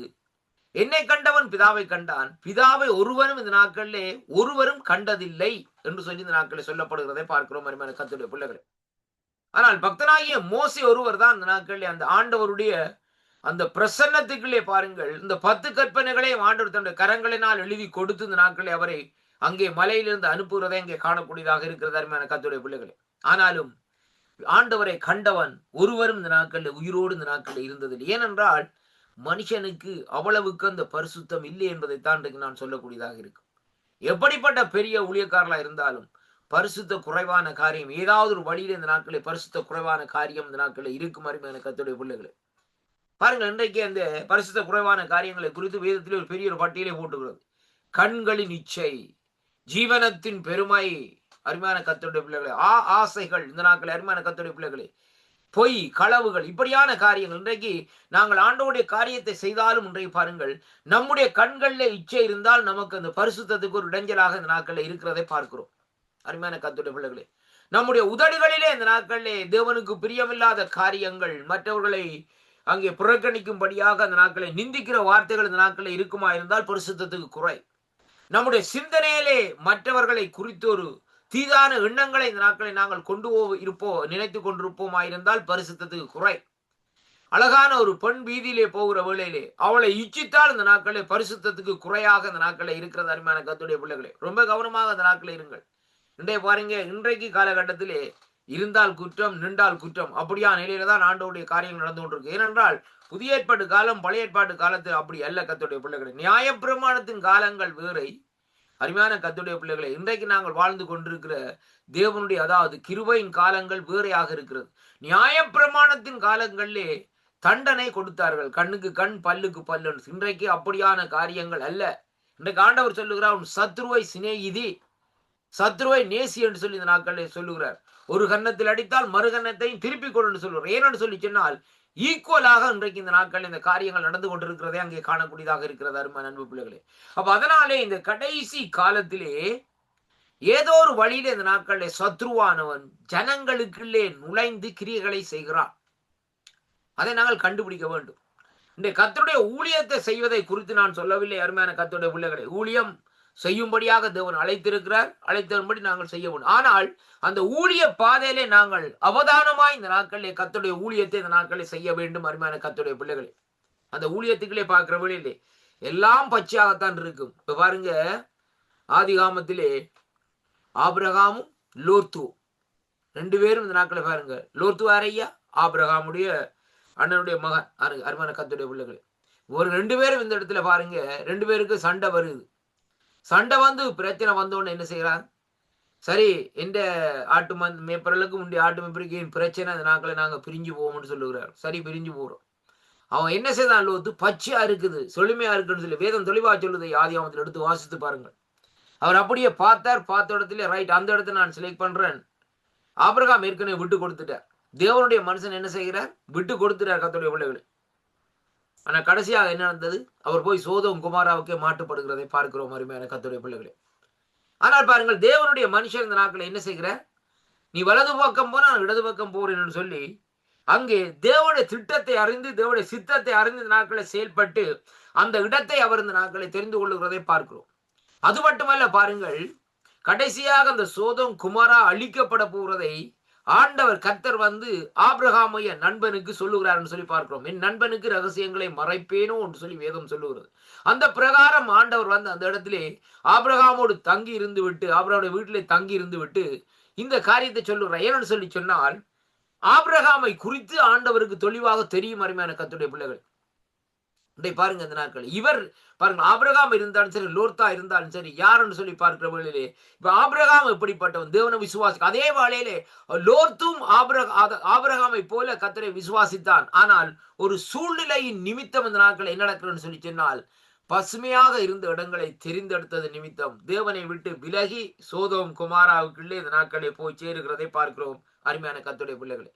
என்னை கண்டவன் பிதாவை கண்டான், பிதாவை ஒருவரும் இந்த நாட்களிலே ஒருவரும் கண்டதில்லை என்று சொல்லி இந்த நாட்களில் சொல்லப்படுகிறதை பார்க்கிறோம். அருமையான கர்த்தருடைய பிள்ளைகளை, ஆனால் பக்தனாகிய மோசே ஒருவர் தான் இந்த நாட்களிலே அந்த ஆண்டவருடைய அந்த பிரசன்னத்துக்குள்ளே பாருங்கள், இந்த 10 கற்பனைகளையும் ஆண்டவர் தன்னுடைய கரங்களினால் எழுதி கொடுத்து இந்த நாட்களில் அவரை அங்கே மலையிலிருந்து அனுப்புகிறதை அங்கே காணக்கூடியதாக இருக்கிறது. அருமையான கர்த்தருடைய பிள்ளைகளே, ஆனாலும் ஆண்டவரை கண்டவன் ஒருவரும் இந்த நாட்களில் உயிரோடு இந்த நாட்களில் இருந்ததில்லை. ஏனென்றால் மனுஷனுக்கு அவ்வளவுக்கு அந்த பரிசுத்தம் இல்லை என்பதைத்தான் இன்றைக்கு நான் சொல்லக்கூடியதாக இருக்கும். எப்படிப்பட்ட பெரிய ஊழியக்காரலா இருந்தாலும் பரிசுத்த குறைவான காரியம், ஏதாவது ஒரு வழியில் இந்த நாட்களில் பரிசுத்த குறைவான காரியம் இந்த நாட்களில் இருக்கும். அருமையான கர்த்தருடைய பிள்ளைகளே, பாருங்கள், இன்றைக்கு அந்த பரிசுத்த குறைவான காரியங்களை குறித்து வேதத்திலே ஒரு பெரிய ஒரு பட்டியலை போட்டுகிறது. கண்களின் இச்சை, ஜீவனத்தின் பெருமை, அருமையான கர்த்தருடைய பிள்ளைகளே, ஆசைகள் இந்த நாட்களில் அருமையான கர்த்தருடைய பிள்ளைகளே, பொய், களவுகள், இப்படியான காரியங்கள். இன்றைக்கு நாங்கள் ஆண்டவருடைய காரியத்தை செய்தாலும் இன்றைக்கு பாருங்கள், நம்முடைய கண்களில் இச்சை இருந்தால் நமக்கு அந்த பரிசுத்தத்துக்கு ஒரு இடைஞ்சலாக இந்த நாட்களில் இருக்கிறதை பார்க்கிறோம். அருமையான கர்த்தருடைய பிள்ளைகளே, நம்முடைய உதடுகளிலே இந்த நாட்களிலே தேவனுக்கு பிரியமில்லாத காரியங்கள், மற்றவர்களை அங்கே புறக்கணிக்கும்படியாக அந்த நாட்களை நிந்திக்கிற வார்த்தைகள் இந்த நாட்களில் இருக்குமா இருந்தால் பரிசுத்தத்துக்கு குறை. நம்முடைய சிந்தனையிலே மற்றவர்களை குறித்து ஒரு தீதான எண்ணங்களை இந்த நாட்களை நாங்கள் நினைத்து கொண்டிருப்போமா இருந்தால் பரிசுத்தத்துக்கு குறை. அழகான ஒரு பெண் வீதியிலே போகிற வேளையிலே அவளை இச்சித்தால் இந்த நாட்களில் பரிசுத்தத்துக்கு குறையாக இந்த நாட்களில் இருக்கிறது. அருமையான கர்த்தருடைய பிள்ளைகளே, ரொம்ப கவனமாக அந்த நாட்களில் இருங்கள். இன்றைய பாருங்க, இன்றைக்கு காலகட்டத்திலே இருந்தால் குற்றம், நின்றால் குற்றம், அப்படியா நிலையில தான் ஆண்டவருடைய காரியங்கள் நடந்து கொண்டிருக்கு. ஏனென்றால் புதிய ஏற்பாட்டு காலம், பழைய ஏற்பாட்டு காலத்தில் அப்படி அல்ல. கர்த்தருடைய பிள்ளைகளை, நியாயப்பிரமாணத்தின் காலங்கள் வேறை. அருமையான கர்த்தருடைய பிள்ளைகளை, இன்றைக்கு நாங்கள் வாழ்ந்து கொண்டிருக்கிற தேவனுடைய அதாவது கிருபையின் காலங்கள் வேறையாக இருக்கிறது. நியாயப்பிரமாணத்தின் காலங்களிலே தண்டனை கொடுத்தார்கள், கண்ணுக்கு கண், பல்லுக்கு பல்லு. இன்றைக்கு அப்படியான காரியங்கள் அல்ல. இன்றைக்கு ஆண்டவர் சொல்லுகிறார், உன் சத்ருவை சிநேகிதி, சத்ருவை நேசி என்று சொல்லி இந்த நாட்களில் சொல்லுகிறார். ஒரு கன்னத்தில் அடித்தால் மறு கன்னத்தையும் திருப்பிக் கொண்டு சொல்லுவார். ஏனென்று சொல்லி சொன்னால் ஈக்குவலாக இன்றைக்கு இந்த நாட்கள் இந்த காரியங்கள் நடந்து கொண்டிருக்கிறதே அங்கே காணக்கூடியதாக இருக்கிறது. அருமை அன்பு பிள்ளைகளே, அப்ப அதனாலே இந்த கடைசி காலத்திலே ஏதோ ஒரு வழியில இந்த நாட்களிலே சத்ருவானவன் ஜனங்களுக்குள்ளே நுழைந்து கிரியைகளை செய்கிறான். அதை நாங்கள் கண்டுபிடிக்க வேண்டும். இந்த கர்த்தருடைய ஊழியத்தை செய்வதை குறித்து நான் சொல்லவில்லை. அருமையான கர்த்தருடைய பிள்ளைகளை, ஊழியம் செய்யும்படியாக தேவன் அழைத்திருக்கிறார், அழைத்தபடி நாங்கள் செய்ய வேண்டும். ஆனால் அந்த ஊழிய பாதையிலே நாங்கள் அவதானமாய் இந்த நாட்களிலே கர்த்தருடைய ஊழியத்தை இந்த நாட்களில் செய்ய வேண்டும். அருமையான கர்த்தருடைய பிள்ளைகளே, அந்த ஊழியத்துக்களே பார்க்கிற வழியிலே எல்லாம் பச்சையாகத்தான் இருக்கும். இப்ப பாருங்க, ஆதிகாமத்திலே ஆபிரகாமும் லோத்து 2 பேரும் இந்த நாட்களை பாருங்க. லோத்து யாரையா? ஆபிரகாமுடைய அண்ணனுடைய மகன். அருமையான கர்த்தருடைய பிள்ளைகளே, ஒரு 2 பேரும் இந்த இடத்துல பாருங்க, 2 பேருக்கு சண்டை வருது. சண்டை வந்து பிரச்சனை வந்தோன்னு என்ன செய்யறான்? சரி, எந்த ஆட்டு மேய்ப்பர்களுக்கு முந்தைய ஆட்டு மேய்ப்பருக்கு பிரச்சனை, அந்த நாட்களை நாங்க பிரிஞ்சு போவோம்னு சொல்லுகிறார். சரி, பிரிஞ்சு போறோம். அவன் என்ன செய்தான்? லோத்து பச்சையா இருக்குது, செழுமையா இருக்குன்னு சொல்லி வேதம் தெளிவா சொல்லுது. ஆதியாகமத்தில் எடுத்து வாசித்து பாருங்கள். அவர் அப்படியே பார்த்தார், பார்த்த இடத்துல ரைட், அந்த இடத்துல நான் செலக்ட் பண்றேன். ஆபிரகாம் ஏற்கனவே விட்டு கொடுத்துட்டார். தேவனுடைய மனுஷன் என்ன செய்கிறார்? விட்டு கொடுத்துட்டார் கர்த்தருடைய பிள்ளைகளை. ஆனா கடைசியாக என்ன நடந்தது? அவர் போய் சோதோம் குமாராவுக்கே மாட்டுப்படுகிறதை பார்க்கிறோம். அருமையான கர்த்தருடைய பிள்ளைகளே, ஆனால் பாருங்கள், தேவனுடைய மனுஷன் இந்த நாட்களை என்ன செய்கிறார்? நீ வலது பக்கம் போனா நான் இடது பக்கம் போறேன்னு சொல்லி அங்கே தேவனுடைய திட்டத்தை அறிந்து, தேவனுடைய சித்தத்தை அறிந்து இந்த நாட்களை செயல்பட்டு அந்த இடத்தை அவர் இந்த நாட்களை தெரிந்து கொள்ளுகிறதை பார்க்கிறோம். அது மட்டுமல்ல, பாருங்கள், கடைசியாக அந்த சோதோம் குமாரா அழிக்கப்பட போகிறதை ஆண்டவர் கர்த்தர் வந்து ஆபிரகாமுடைய நண்பனுக்கு சொல்லுகிறார்னு சொல்லி பார்க்கிறோம். என் நண்பனுக்கு ரகசியங்களை மறைப்பேனோ என்று சொல்லி வேதம் சொல்லுகிறது. அந்த பிரகாரம் ஆண்டவர் வந்து அந்த இடத்திலே ஆபிரகாமோடு தங்கி இருந்து விட்டு, ஆபிரகாமுடைய வீட்டிலே தங்கி இருந்து விட்டு இந்த காரியத்தை சொல்லுகிறார். ஏன்னு சொல்லி சொன்னால், ஆபிரகாமை குறித்து ஆண்டவருக்கு தெளிவாக தெரியும். அருமையான கர்த்தருடைய பிள்ளைகள், பாருங்க இந்த நாட்கள் இவர் பாருங்க, ஆபிரகாம் இருந்தாலும் சரி, லோர்த்தா இருந்தாலும் சரி, யாருன்னு சொல்லி பார்க்கிற வேளையிலே இப்ப ஆபிரகாம் எப்படிப்பட்டவன், தேவனை விசுவாசி. அதே வேளையிலே லோர்த்தும் ஆபிரகாமை போல கர்த்தரை விசுவாசித்தான். ஆனால் ஒரு சூழ்நிலையின் நிமித்தம் இந்த நாட்கள் என்ன நடக்கிறன்னு சொல்லி சொன்னால், பசுமையாக இருந்த இடங்களை தெரிந்தெடுத்தது நிமித்தம் தேவனை விட்டு விலகி சோதோம் குமாராவுக்குள்ளே இந்த நாட்களை போய் சேருகிறதை பார்க்கிறோம். அருமையான கர்த்தருடைய பிள்ளைகளே,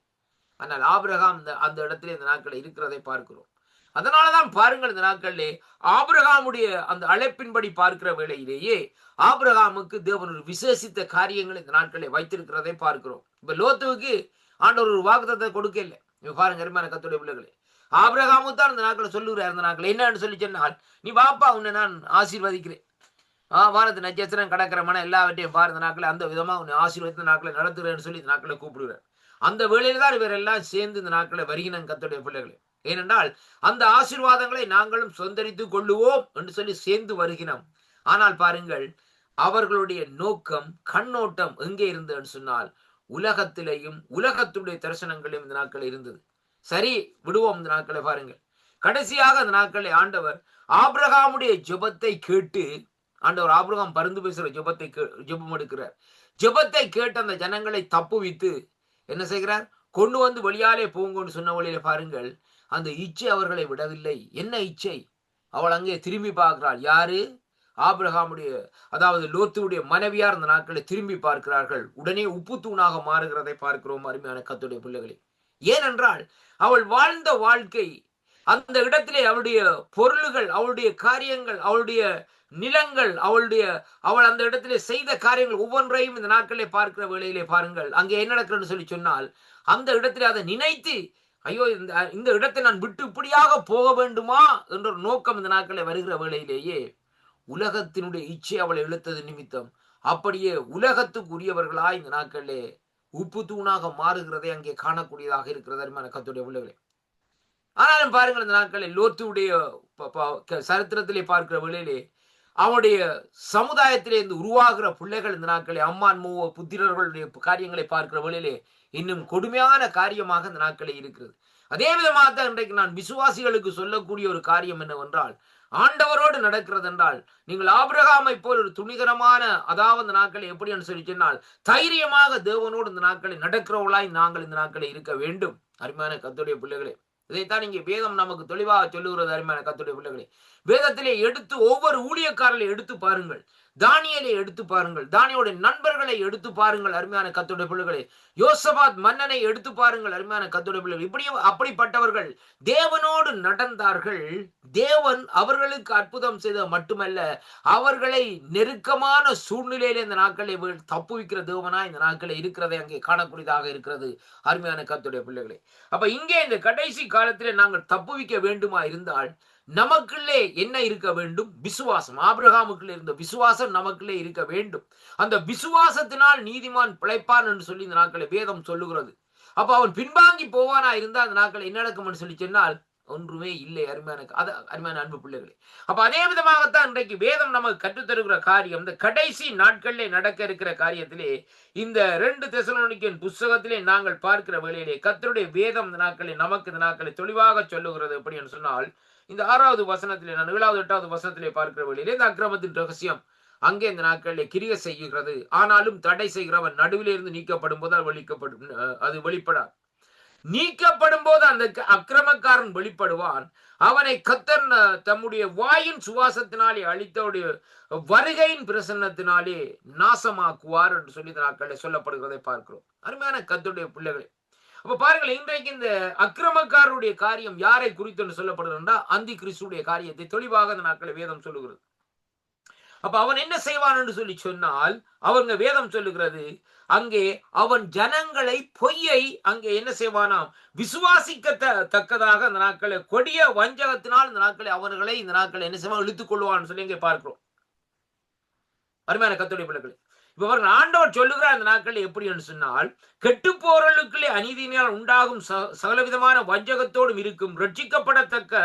ஆனால் ஆபிரகாம் அந்த இடத்துல இந்த நாட்களை இருக்கிறதை பார்க்கிறோம். அதனாலதான் பாருங்கள், இந்த நாட்களிலே ஆபிரகாமுடைய அந்த அழைப்பின்படி பார்க்கிற வேளையிலேயே ஆபிரகாமுக்கு தேவன் ஒரு விசேஷித்த காரியங்களை இந்த நாட்களை வைத்திருக்கிறதை பார்க்கிறோம். இப்ப லோத்துவுக்கு ஆண்டவர் ஒரு வாக்குத்தத்தை கொடுக்கல. இப்ப பாருங்க அருமையான கர்த்தருடைய பிள்ளைகளே, ஆபிரகாமு தான் இந்த நாட்களை சொல்லுகிறார். இந்த நாட்கள் என்னன்னு சொல்லி சொன்னால், நீ வாப்பா, உன்னை நான் ஆசீர்வதிக்கிறேன், வானத்து நட்சத்திரம் கடக்கிற மன எல்லாவற்றையும் பாரு, இந்த நாட்களை அந்த விதமா உன்னை ஆசீர்வதித்த நாட்களை நடத்துகிறேன்னு சொல்லி இந்த நாட்களை கூப்பிடுகிறார். அந்த வேளையில தான் இவர் எல்லாம் சேர்ந்து இந்த நாட்களை வருகினன் கர்த்தருடைய பிள்ளைகளே. ஏனென்றால் அந்த ஆசீர்வாதங்களை நாங்களும் சொந்தரித்துக் கொள்ளுவோம் என்று சொல்லி சேர்ந்து வருகிறோம். ஆனால் பாருங்கள், அவர்களுடைய நோக்கம், கண்ணோட்டம் எங்கே இருந்ததுன்னு சொன்னால், உலகத்திலேயும் உலகத்துடைய தரிசனங்களையும் இந்த நாட்கள் இருந்தது. சரி, விடுவோம் இந்த நாட்களை. பாருங்கள், கடைசியாக அந்த நாட்களை ஆண்டவர் ஆபிரகாமுடைய ஜெபத்தை கேட்டு, ஆண்டவர் ஆபிரகாம் பரிந்து பேசுகிற ஜெபம் எடுக்கிறார். ஜெபத்தை கேட்டு அந்த ஜனங்களை தப்புவித்து என்ன செய்கிறார், கொண்டு வந்து வெளியாலே போங்கன்னு சொன்ன வழியில பாருங்கள், அந்த இச்சை அவர்களை விடவில்லை. என்ன இச்சை? அவள் அங்கே திரும்பி பார்க்கிறாள். யாரு? ஆபிரகாமுடைய, அதாவது லோத்துடைய மனைவியார் இந்த நாட்களை திரும்பி பார்க்கிறார்கள். உடனே உப்பு தூணாக மாறுகிறதை பார்க்கிறோம். அருமையான கர்த்தருடைய பிள்ளைகளே, ஏனென்றால் அவள் வாழ்ந்த வாழ்க்கை, அந்த இடத்திலே அவளுடைய பொருள்கள், அவளுடைய காரியங்கள், அவளுடைய நிலங்கள், அவள் அந்த இடத்திலே செய்த காரியங்கள் ஒவ்வொன்றையும் இந்த நாட்களிலே பார்க்கிற வேளையிலே பாருங்கள், அங்கே என்ன நடக்கிறன்னு சொல்லி சொன்னால், அந்த இடத்திலே அதை நினைத்து, ஐயோ இந்த இடத்தை நான் விட்டு இப்படியாக போக வேண்டுமா என்ற ஒரு நோக்கம் இந்த நாட்களை வருகிற வேளையிலேயே உலகத்தினுடைய இச்சை அவளை இழுத்தது நிமித்தம் அப்படியே உலகத்துக்குரியவர்களாய் இந்த நாட்களிலே உப்பு தூணாக மாறுகிறதை அங்கே காணக்கூடியதாக இருக்கிறது. அருமையான கர்த்தருடைய பிள்ளைகளே, ஆனாலும் பாருங்கள், இந்த நாட்களில் லோத்துடைய சரித்திரத்திலே பார்க்கிற வேளையிலே அவனுடைய சமுதாயத்திலே இருந்து உருவாகிற பிள்ளைகள் இந்த நாட்களை அம்மான் மூவ புத்திரர்களுடைய காரியங்களை பார்க்கிற வேளையிலே இன்னும் கொடுமையான காரியமாக இந்த நாட்களே இருக்கிறது. அதே விதமாக தான் இன்றைக்கு நான் விசுவாசிகளுக்கு சொல்லக்கூடிய ஒரு காரியம் என்னவென்றால், ஆண்டவரோடு நடக்கிறது என்றால், நீங்கள் ஆபிரகாமை போல் ஒரு துணிகரமான, அதாவது இந்த நாட்களை எப்படி என்று சொல்லி சொன்னால், தைரியமாக தேவனோடு இந்த நாட்களை நடக்கிறவர்களாய் நாங்கள் இந்த நாட்களை இருக்க வேண்டும். அருமையான கர்த்தருடைய பிள்ளைகளே, இதைத்தான் இங்கே வேதம் நமக்கு தெளிவாக சொல்லுகிறது. அருமையான கர்த்தருடைய பிள்ளைகளே, வேதத்திலே எடுத்து ஒவ்வொரு ஊழியக்காரர்களை எடுத்து பாருங்கள், தானியேலை எடுத்து பாருங்கள், தானியோட நண்பர்களை எடுத்து பாருங்கள். அருமையான கர்த்தருடைய பிள்ளைகளே, யோசபாத் மன்னனை எடுத்து பாருங்கள். அருமையான கர்த்தருடைய பிள்ளைகள், இப்படியும் அப்படிப்பட்டவர்கள் தேவனோடு நடந்தார்கள். தேவன் அவர்களுக்கு அற்புதம் செய்த மட்டுமல்ல, அவர்களை நெருக்கமான சூழ்நிலையில இந்த நாட்களை தப்புவிக்கிற தேவனா இந்த நாட்களை இருக்கிறதை அங்கே காணக்கூடியதாக இருக்கிறது. அருமையான கர்த்தருடைய பிள்ளைகளே, அப்ப இங்கே இந்த கடைசி காலத்திலே நாங்கள் தப்புவிக்க வேண்டுமா இருந்தால் நமக்குள்ளே என்ன இருக்க வேண்டும்? விசுவாசம். ஆபிரகாமுக்குள்ளே இருந்த விசுவாசம் நமக்குள்ளே இருக்க வேண்டும். அந்த விசுவாசத்தினால் நீதிமான் பிழைப்பான் என்று சொல்லி இந்த நாட்களை வேதம் சொல்லுகிறது. அப்ப அவன் பின்வாங்கி போவானா இருந்தா அந்த நாட்களை என்ன நடக்கும் சொல்லி சொன்னால் ஒன்றுமே இல்லை. அருமையான அன்பு பிள்ளைகளே, அப்ப அதே விதமாகத்தான் இன்றைக்கு வேதம் நமக்கு கற்றுத்தருகிற காரியம், இந்த கடைசி நாட்களிலே நடக்க இருக்கிற காரியத்திலே இந்த 2 தெசலோனிக்கேயர் புஸ்தகத்திலே நாங்கள் பார்க்கிற வேளையிலே கர்த்தருடைய வேதம் இந்த நாட்களை நமக்கு இந்த நாட்களை தெளிவாக சொல்லுகிறது. எப்படி என்று சொன்னால், இந்த 6வது வசனத்திலே, நான் 7வது 8வது வசனத்திலே பார்க்கிற வேளையிலே இந்த அக்கிரமத்தின் ரகசியம் அங்கே இந்த நாட்களிலே கிரிய செய்கிறது. ஆனாலும் தடை செய்கிறவன் நடுவிலே இருந்து நீக்கப்படும் போது அது வெளிப்படாது. நீக்கப்படும் போது அந்த அக்கிரமக்காரன் வெளிப்படுவான். அவனை கர்த்தர் தம்முடைய வாயின் சுவாசத்தினாலே அழித்தவுடைய வருகையின் பிரசன்னத்தினாலே நாசமாக்குவார் என்று சொல்லி நாட்களிலே சொல்லப்படுகிறதை பார்க்கிறோம். அருமையான கர்த்தருடைய பிள்ளைகளே, அப்ப பாருங்கள், இன்றைக்கு இந்த அக்கிரமக்காரருடைய காரியம் யாரை குறித்து சொல்லப்படுகிறா? அந்தி கிறிஸ்துடைய காரியத்தை தெளிவாக இந்த நாட்களை வேதம் சொல்லுகிறது. அப்ப அவன் என்ன செய்வான் என்று சொல்லி சொன்னால், அவங்க வேதம் சொல்லுகிறது, அங்கே அவன் ஜனங்களை பொய்யை அங்கே என்ன செய்வானாம், விசுவாசிக்கத்தக்கதாக இந்த நாட்களை கொடிய வஞ்சகத்தினால் இந்த நாட்களை அவர்களை இந்த நாட்களை என்ன செய்வான், இழுத்துக் கொள்வான்னு சொல்லி இங்கே பார்க்கிறோம். அருமையான கர்த்தருடைய பிள்ளைகளே, இப்ப ஆண்டவர் சொல்லுகிறார் இந்த நாட்கள் எப்படி என்று சொன்னால், கெட்டு போறவர்களுக்குள்ளே அநீதியினால் உண்டாகும் சகலவிதமான வஞ்சகத்தோடும் இருக்கும் ரட்சிக்கப்படத்தக்க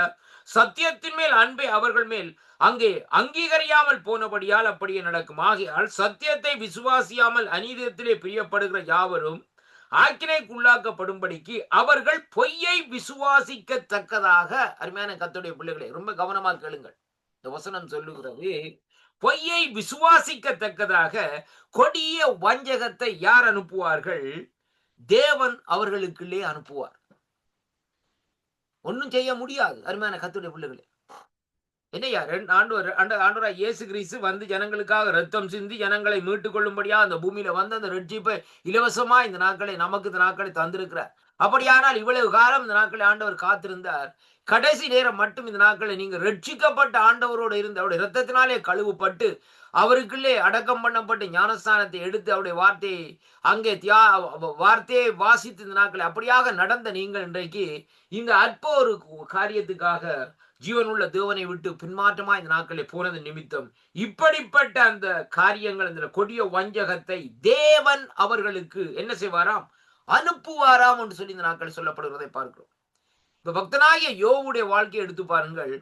சத்தியத்தின் மேல் அன்பை அவர்கள் மேல் அங்கே அங்கீகரியாமல் போனபடியால் அப்படியே நடக்கும். ஆகையால் சத்தியத்தை விசுவாசியாமல் அநீதியத்திலே பிரியப்படுகிற யாவரும் ஆக்கினைக்குள்ளாக்கப்படும்படிக்கு அவர்கள் பொய்யை விசுவாசிக்கத்தக்கதாக. அருமையான கர்த்தருடைய பிள்ளைகளை ரொம்ப கவனமாக கேளுங்கள். இந்த வசனம் சொல்லுகிறது, பொய்யை விசுவாசிக்கத்தக்கதாக கொடிய வஞ்சகத்தை யார் அனுப்புவார்கள்? தேவன் அவர்களுக்குள்ளே அனுப்புவார். ஒன்னும் செய்ய முடியாது. அருமையான கர்த்தருடைய பிள்ளைகளே, என்னையா ஆண்டவராய் இயேசு கிறிஸ்து வந்து ஜனங்களுக்காக ரத்தம் சிந்தி ஜனங்களை மீட்டுக் கொள்ளும்படியா அந்த பூமியில வந்து அந்த ரட்சிப்பை இலவசமா இந்த நாட்களை நமக்கு இந்த நாட்களை தந்திருக்கிறார். அப்படியானால் இவ்வளவு காலம் இந்த நாட்களை ஆண்டவர் காத்திருந்தார். கடைசி நேரம் மட்டும் இந்த நாட்களை நீங்க ரட்சிக்கப்பட்ட ஆண்டவரோடு இருந்து அவருடைய ரத்தத்தினாலே கழுவுப்பட்டு அவருக்குள்ளே அடக்கம் பண்ணப்பட்டு ஞானஸ்தானத்தை எடுத்து அவருடைய வார்த்தையை அங்கே வார்த்தையை வாசித்து இந்த நாட்களை அப்படியாக நடந்த நீங்கள் இன்றைக்கு இந்த அற்ப ஒரு காரியத்துக்காக ஜீவனுள்ள தேவனை விட்டு பின்மாற்றமா இந்த நாட்களை போனது நிமித்தம் இப்படிப்பட்ட அந்த காரியங்கள், இந்த கொடிய வஞ்சகத்தை தேவன் அவர்களுக்கு என்ன செய்வாராம்? அனுப்புவாராம் என்று சொல்லி இந்த நாட்கள் சொல்லப்படுவதை பார்க்கிறோம். இப்ப பக்தனாகிய யோவுடைய வாழ்க்கையை எடுத்து பாருங்கள்.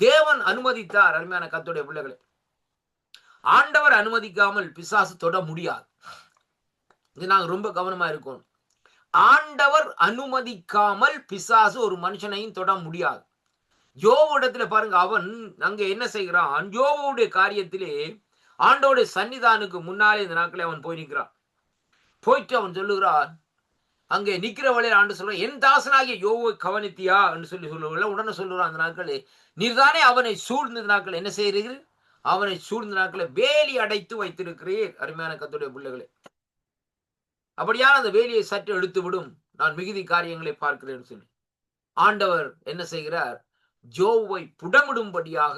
தேவன் அனுமதித்தார். அருமையான கர்த்தருடைய பிள்ளைகளை, ஆண்டவர் அனுமதிக்காமல் பிசாசு தொட முடியாது. இது நாங்க ரொம்ப கவனமா இருக்கோம். ஆண்டவர் அனுமதிக்காமல் பிசாசு ஒரு மனுஷனையும் தொட முடியாது. யோவிடத்துல பாருங்க, அவன் அங்க என்ன செய்கிறான்? யோவுடைய காரியத்திலே ஆண்டோடைய சன்னிதானுக்கு முன்னாலே இந்த நாட்களே அவன் போய் நிற்கிறான். போயிட்டு அவன் சொல்லுகிறான், அங்கே நிக்கிற வழியில் ஆண்டு சொல்ற, என் தாசனாகிய யோவை கவனித்தியா என்று சொல்லி சொல்லுவதில்லை. உடனே சொல்லுறான், அந்த நாட்களே நீர்தானே அவனை சூழ்ந்த நாட்கள் என்ன செய்கிறீர்கள்? அவனை சூழ்ந்த நாட்களை வேலி அடைத்து வைத்திருக்கிறீர். அருமையான கர்த்தருடைய பிள்ளைகளே, அப்படியான அந்த வேலியை சற்று எடுத்து விடும், நான் மிகுதி காரியங்களை பார்க்கிறேன் சொல்லி ஆண்டவர் என்ன செய்கிறார்? யோவை புடமிடும்படியாக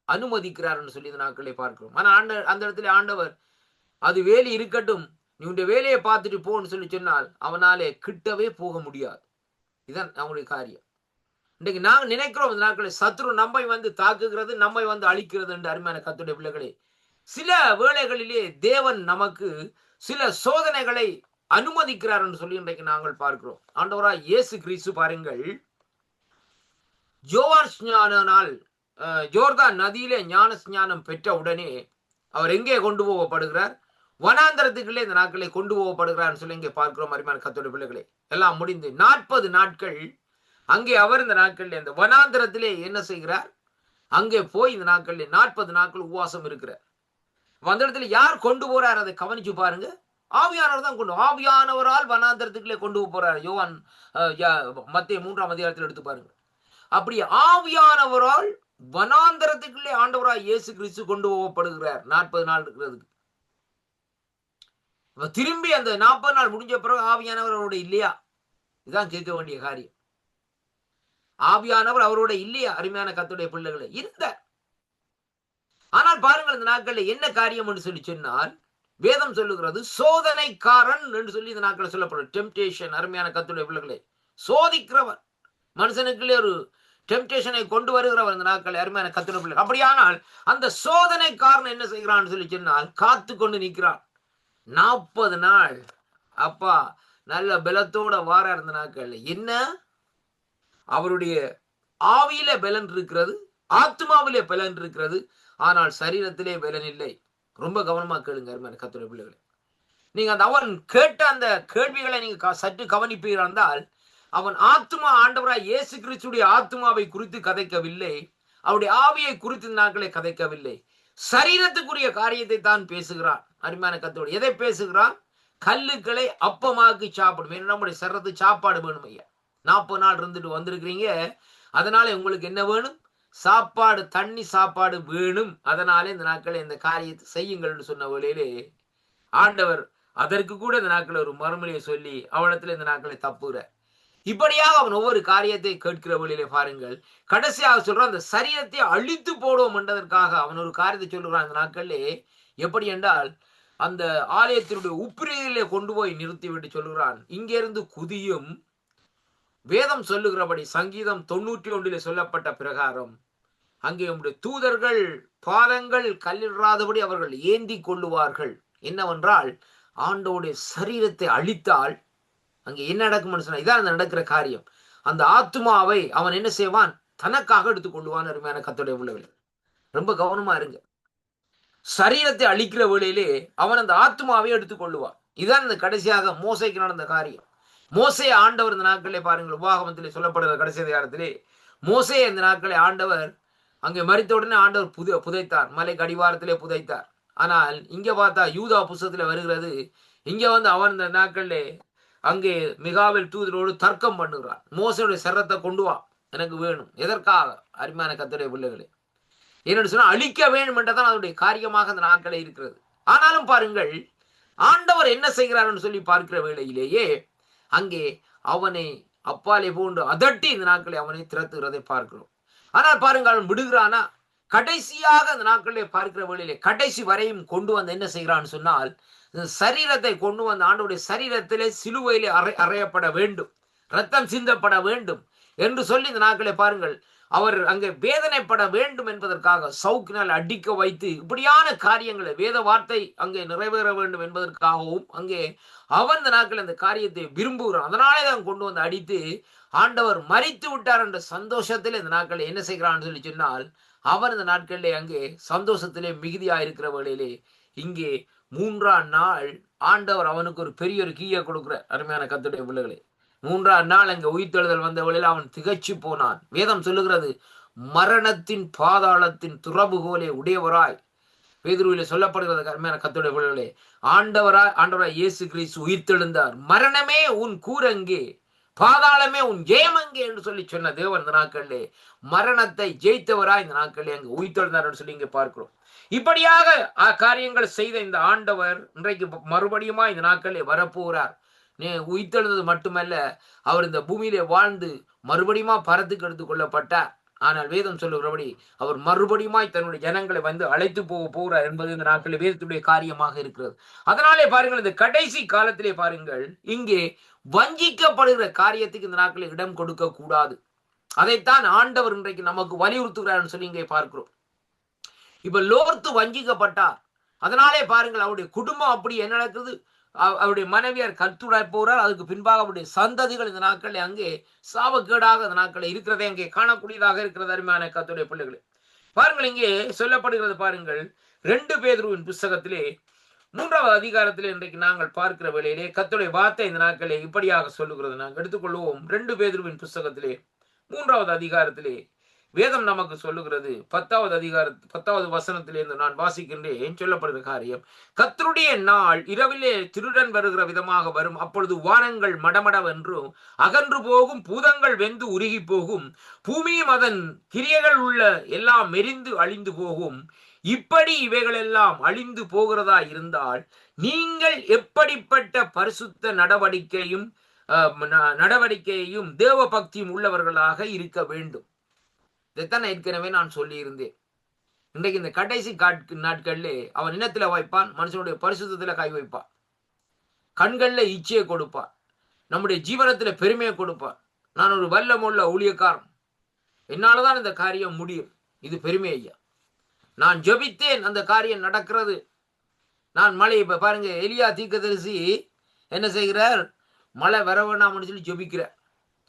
அனுமதிக்கிறார் என்று சொல்லி இந்த நாட்களை பார்க்கிறோம். ஆனா அந்த இடத்துல ஆண்டவர், அது வேலி இருக்கட்டும், நீ உன்னுடைய வேலையை பார்த்துட்டு போன்னு சொல்லி சொன்னால் அவனாலே கிட்டவே போக முடியாது. இதுதான் நம்முடைய காரியம். இன்றைக்கு நாங்கள் நினைக்கிறோம் இந்த நாட்களை சத்ரு நம்மை வந்து தாக்குகிறது, நம்மை வந்து அழிக்கிறது என்று. அருமையான கர்த்தருடைய பிள்ளைகளே, சில வேளைகளிலே தேவன் நமக்கு சில சோதனைகளை அனுமதிக்கிறார் என்று சொல்லி இன்றைக்கு நாங்கள் பார்க்கிறோம். ஆண்டவராய் இயேசு கிறிஸ்து பாருங்கள், ஜோர்தான் நதியிலே ஞான ஸ்நானம் பெற்ற உடனே அவர் எங்கே கொண்டு போகப்படுகிறார்? வனாந்தரத்துக்குள்ளே இந்த நாட்களை கொண்டு போகப்படுகிறார் சொல்லி இங்கே பார்க்கிறோம். அருமையான கர்த்தருடைய பிள்ளைகளே, எல்லாம் முடிந்து 40 நாட்கள் அங்கே அவர் இந்த நாட்களில் இந்த வனாந்தரத்திலே என்ன செய்கிறார்? அங்கே போய் இந்த நாட்களில் 40 நாட்கள் உபவாசம் இருக்கிறார். அந்த இடத்துல யார் கொண்டு போறார்? அதை கவனிச்சு பாருங்க. ஆவியானவர் தான் ஆவியானவரால் வனாந்தரத்துக்குள்ளே கொண்டு போறார். யோவான் மத்தேயு 3ஆம் அதிகாரத்தில் எடுத்து பாருங்க. அப்படி ஆவியானவரால் வனாந்தரத்துக்குள்ளே ஆண்டவராய் இயேசு கிறிஸ்து கொண்டு போகப்படுகிறார் 40 நாள் இருக்கிறதுக்கு. திரும்பி அந்த 40 நாள் முடிஞ்ச பிறகு ஆவியானவர் அவரோட இல்லையா? இதுதான் கேட்க வேண்டிய காரியம். ஆவியானவர் அவரோட இல்லையா? அருமையான கர்த்தருடைய பிள்ளைகளை, இருந்த. ஆனால் பாருங்கள், இந்த நாட்களில் என்ன காரியம் என்று சொல்லி சொன்னால், வேதம் சொல்லுகிறது சோதனைக்காரன் என்று சொல்லி இந்த நாட்களில் சொல்லப்படும். டெம்டேஷன். அருமையான கர்த்தருடைய பிள்ளைகளை, சோதிக்கிறவர், மனுஷனுக்குள்ளே ஒரு டெம்டேஷனை கொண்டு வருகிறவர் இந்த நாட்கள். அருமையான கர்த்தருடைய பிள்ளை, அப்படியானால் அந்த சோதனைக்காரன் என்ன செய்கிறான் சொல்லி சொன்னால், காத்து கொண்டு நிற்கிறான் 40 நாள். அப்பா நல்ல பலத்தோட வார இருந்த நாட்கள் என்ன, அவருடைய ஆவியில பலன் இருக்கிறது, ஆத்மாவிலே பலன் இருக்கிறது, ஆனால் சரீரத்திலே பலன் இல்லை. ரொம்ப கவனமா கேளுங்க அருமையான கர்த்தருடைய பிள்ளைகளை. நீங்க அந்த அவன் கேட்ட அந்த கேள்விகளை நீங்க சற்று கவனிப்பீர்கள் என்றால், அவன் ஆத்மா ஆண்டவராய் இயேசு கிறிஸ்துடைய ஆத்மாவை குறித்து கதைக்கவில்லை, அவருடைய ஆவியை குறித்து நாட்களை கதைக்கவில்லை, சரீரத்துக்குரிய காரியத்தை தான் பேசுகிறான். அருமையான கர்த்தரோடு எதை பேசுகிறான்? கல்லுக்களை அப்பமாக்கி சாப்பிடும். நம்முடைய சரீரத்துக்கு சாப்பாடு வேணும் ஐயா. 40 நாள் இருந்துட்டு வந்திருக்கிறீங்க, அதனால உங்களுக்கு என்ன வேணும்? சாப்பாடு, தண்ணி சாப்பாடு வேணும். அதனால இந்த நாட்களை இந்த காரியத்தை செய்யுங்கள் சொன்ன வேளையிலே ஆண்டவர் அதற்கு கூட இந்த நாட்களை ஒரு மறுமொழியை சொல்லி அவனிடத்துல இந்த நாட்களை தப்புகிற. இப்படியாக அவன் ஒவ்வொரு காரியத்தை கேட்கிற வழியிலே பாருங்கள், கடைசியாக சொல்றான், அந்த சரீரத்தை அழித்து போடுவோம் என்றதற்காக அவன் ஒரு காரியத்தை சொல்லுகிறான். அந்த நாட்களிலே எப்படி என்றால், அந்த ஆலயத்தினுடைய உப்பிரியிலே கொண்டு போய் நிறுத்தி விட்டு சொல்லுகிறான், இங்கிருந்து குதியும். வேதம் சொல்லுகிறபடி சங்கீதம் 91 சொல்லப்பட்ட பிரகாரம் அங்கே உடைய தூதர்கள் பாதங்கள் கல்லிடாதபடி அவர்கள் ஏந்தி கொள்ளுவார்கள். என்னவென்றால், ஆண்டோடைய சரீரத்தை அழித்தால் அங்கே என்ன நடக்கும்னு சொன்னா, இதான் நடக்கிற காரியம். அந்த ஆத்மாவை அவன் என்ன செய்வான்? தனக்காக எடுத்துக்கொள்ளுவான். அருமையான கர்த்தருடைய பிள்ளைகளே, ரொம்ப கவனமா இருங்க. சரீரத்தை அழிக்கிற வேளையிலே அவன் அந்த ஆத்மாவை எடுத்துக்கொள்ளுவான். இதுதான் இந்த கடைசியாக மோசைக்கு நடந்த காரியம். மோசே ஆண்டவர் இந்த நாட்களிலே பாருங்கள், உபாகமத்திலே சொல்லப்படுகிற கடைசி அதிகாரத்திலே மோசே இந்த நாட்களை ஆண்டவர் அங்கே மரித்த உடனே ஆண்டவர் புதைத்தார், மலை கடிவாரத்திலே புதைத்தார். ஆனால் இங்க பார்த்தா யூதா புஸ்தகத்துல வருகிறது, இங்க வந்து அவன் இந்த நாட்களிலே அங்கே மிகாவேல் தூதரோடு தர்க்கம் பண்ணுகிறான். மோசனுடைய சரத்தை கொண்டு வா, எனக்கு வேணும். எதற்காக? அருமையான கர்த்தருடைய பிள்ளைகளே, என்னன்னு சொன்னா அழிக்க வேண்டும் என்றதான் அதனுடைய காரியமாக அந்த நாட்களே இருக்கிறது. ஆனாலும் பாருங்கள், ஆண்டவர் என்ன செய்கிறார்னு சொல்லி பார்க்கிற வேளையிலேயே அங்கே அவனை அப்பாலே போன்று அதட்டி இந்த நாட்களை அவனை திறத்துகிறதை பார்க்கிறோம். ஆனால் பாருங்கள், அவன் விடுகிறானா? கடைசியாக அந்த நாட்களிலே பார்க்கிற வேளையிலே கடைசி வரையும் கொண்டு வந்து என்ன செய்கிறான்னு சொன்னால், சரீரத்தை கொண்டு வந்து ஆண்டவருடைய சரீரத்திலே சிலுவையிலே அறையப்பட வேண்டும், ரத்தம் சிந்தப்பட வேண்டும் என்று சொல்லி இந்த நாட்களை பாருங்கள், அவர் அங்கே வேதனைப்பட வேண்டும் என்பதற்காக சவுக்கினால் அடிக்க வைத்து இப்படியான காரியங்களை, வேத வார்த்தை அங்கே நிறைவேற வேண்டும் என்பதற்காகவும் அங்கே அவன் இந்த நாட்கள் அந்த காரியத்தை விரும்புகிறான். அதனாலே தான் கொண்டு வந்து அடித்து ஆண்டவர் மரித்து விட்டார் என்ற சந்தோஷத்திலே இந்த நாட்களில் என்ன செய்கிறான்னு சொல்லி சொன்னால், அவன் இந்த நாட்களிலே அங்கே சந்தோஷத்திலே மிகுதியா இருக்கிற வேளையிலே இங்கே 3ஆம் நாள் ஆண்டவர் அவனுக்கு ஒரு பெரிய ஒரு கீயை கொடுக்கிற அருமையான கர்த்தருடைய பிள்ளைகளே. 3ஆம் நாள் அங்கே உயிர்த்தெழுதல் வந்த வேளையில் அவன் திகைச்சு போனான். வேதம் சொல்லுகிறது, மரணத்தின் பாதாளத்தின் துறவுகோலை உடையவராய் பேதுருவிலே சொல்லப்படுகிறது. அருமையான கர்த்தருடைய பிள்ளைகளே, ஆண்டவராய் இயேசு கிறிஸ்து உயிர்த்தெழுந்தார். மரணமே உன் கூரங்கே, பாதாளமே உன் ஜெயமங்கே என்று சொல்லி சொன்ன தேவன் இந்த நாட்களிலே மரணத்தை ஜெயித்தவராய் இந்த நாட்களிலே அங்கு உயிர்த்தெழுந்தார் என்று சொல்லி இங்கே பார்க்கிறோம். இப்படியாக காரியங்கள் செய்த இந்த ஆண்டவர் இன்றைக்கு மறுபடியுமா இந்த நாட்களிலே வரப்போகிறார். உயிர்த்தெழுந்தது மட்டுமல்ல, அவர் இந்த பூமியிலே வாழ்ந்து மறுபடியுமா பரத்துக்கு எடுத்துக் கொள்ளப்பட்டார். ஆனால் வேதம் சொல்லுகிறபடி அவர் மறுபடியுமாய் தன்னுடைய ஜனங்களை வந்து அழைத்து போகிறார் என்பது இந்த நாட்களில் வேதத்துடைய காரியமாக இருக்கிறது. அதனாலே பாருங்கள், இந்த கடைசி காலத்திலே பாருங்கள், இங்கே வஞ்சிக்கப்படுகிற காரியத்துக்கு இந்த நாட்களில் இடம் கொடுக்க கூடாது. அதைத்தான் ஆண்டவர் இன்றைக்கு நமக்கு வலியுறுத்துகிறார் சொல்லி இங்கே பார்க்கிறோம். இப்ப லோர்த்து வஞ்சிக்கப்பட்டார். அதனாலே பாருங்கள், அவருடைய குடும்பம் அப்படி என்ன நடக்குது, அவருடைய மனைவியார் கத்துடாய் போகிறார். அதுக்கு பின்பாக அவருடைய சந்ததிகள் இந்த நாட்களில் அங்கே சாபக்கேடாக இந்த நாட்களில் இருக்கிறதே அங்கே காணக்கூடியதாக இருக்கிறது. அருமையான கர்த்தருடைய பிள்ளைகளே, பாருங்கள், இங்கே சொல்லப்படுகிறது பாருங்கள், 2 பேதுருவின் புஸ்தகத்திலே 3வது அதிகாரத்திலே இன்றைக்கு நாங்கள் பார்க்கிற வேளையிலே கர்த்தருடைய வார்த்தை இந்த நாட்களே இப்படியாக சொல்லுகிறது. நாங்கள் எடுத்துக்கொள்வோம். 2 பேதுருவின் புஸ்தகத்திலே 3வது அதிகாரத்திலே வேதம் நமக்கு சொல்லுகிறது. 10வது வசனத்திலிருந்து நான் வாசிக்கின்றேன். சொல்லப்படுகிற காரியம், கர்த்தருடைய நாள் இரவிலே திருடன் வருகிற விதமாக வரும். அப்பொழுது வானங்கள் மடமடவென்றும் அகன்று போகும், பூதங்கள் வெந்து உருகி போகும், பூமியும் அதன் கிரியைகள் உள்ள எல்லாம் மெரிந்து அழிந்து போகும். இப்படி இவைகள் எல்லாம் அழிந்து போகிறதா இருந்தால் நீங்கள் எப்படிப்பட்ட பரிசுத்த நடவடிக்கையையும் தேவ பக்தியும் உள்ளவர்களாக இருக்க வேண்டும். இதைத்தான் ஏற்கனவே நான் சொல்லி இருந்தேன். இன்றைக்கு இந்த கடைசி நாட்கள்ல அவன் இனத்துல வைப்பான், மனுஷனுடைய பரிசுத்தத்துல கை வைப்பான், கண்கள்ல இச்சையை கொடுப்பான், நம்முடைய ஜீவனத்துல பெருமையை கொடுப்பான். நான் ஒரு வல்லமுள்ள ஊழியக்காரன், என்னாலதான் இந்த காரியம் முடியும், இது பெருமை ஐயா. நான் ஜெபித்தேன், அந்த காரியம் நடக்கிறது. நான் மழை, இப்ப பாருங்க, எலியா தீர்க்கதரிசி என்ன செய்கிறார், மழை வர வேண்டாம்னு சொல்லி ஜெபிக்கிறார்.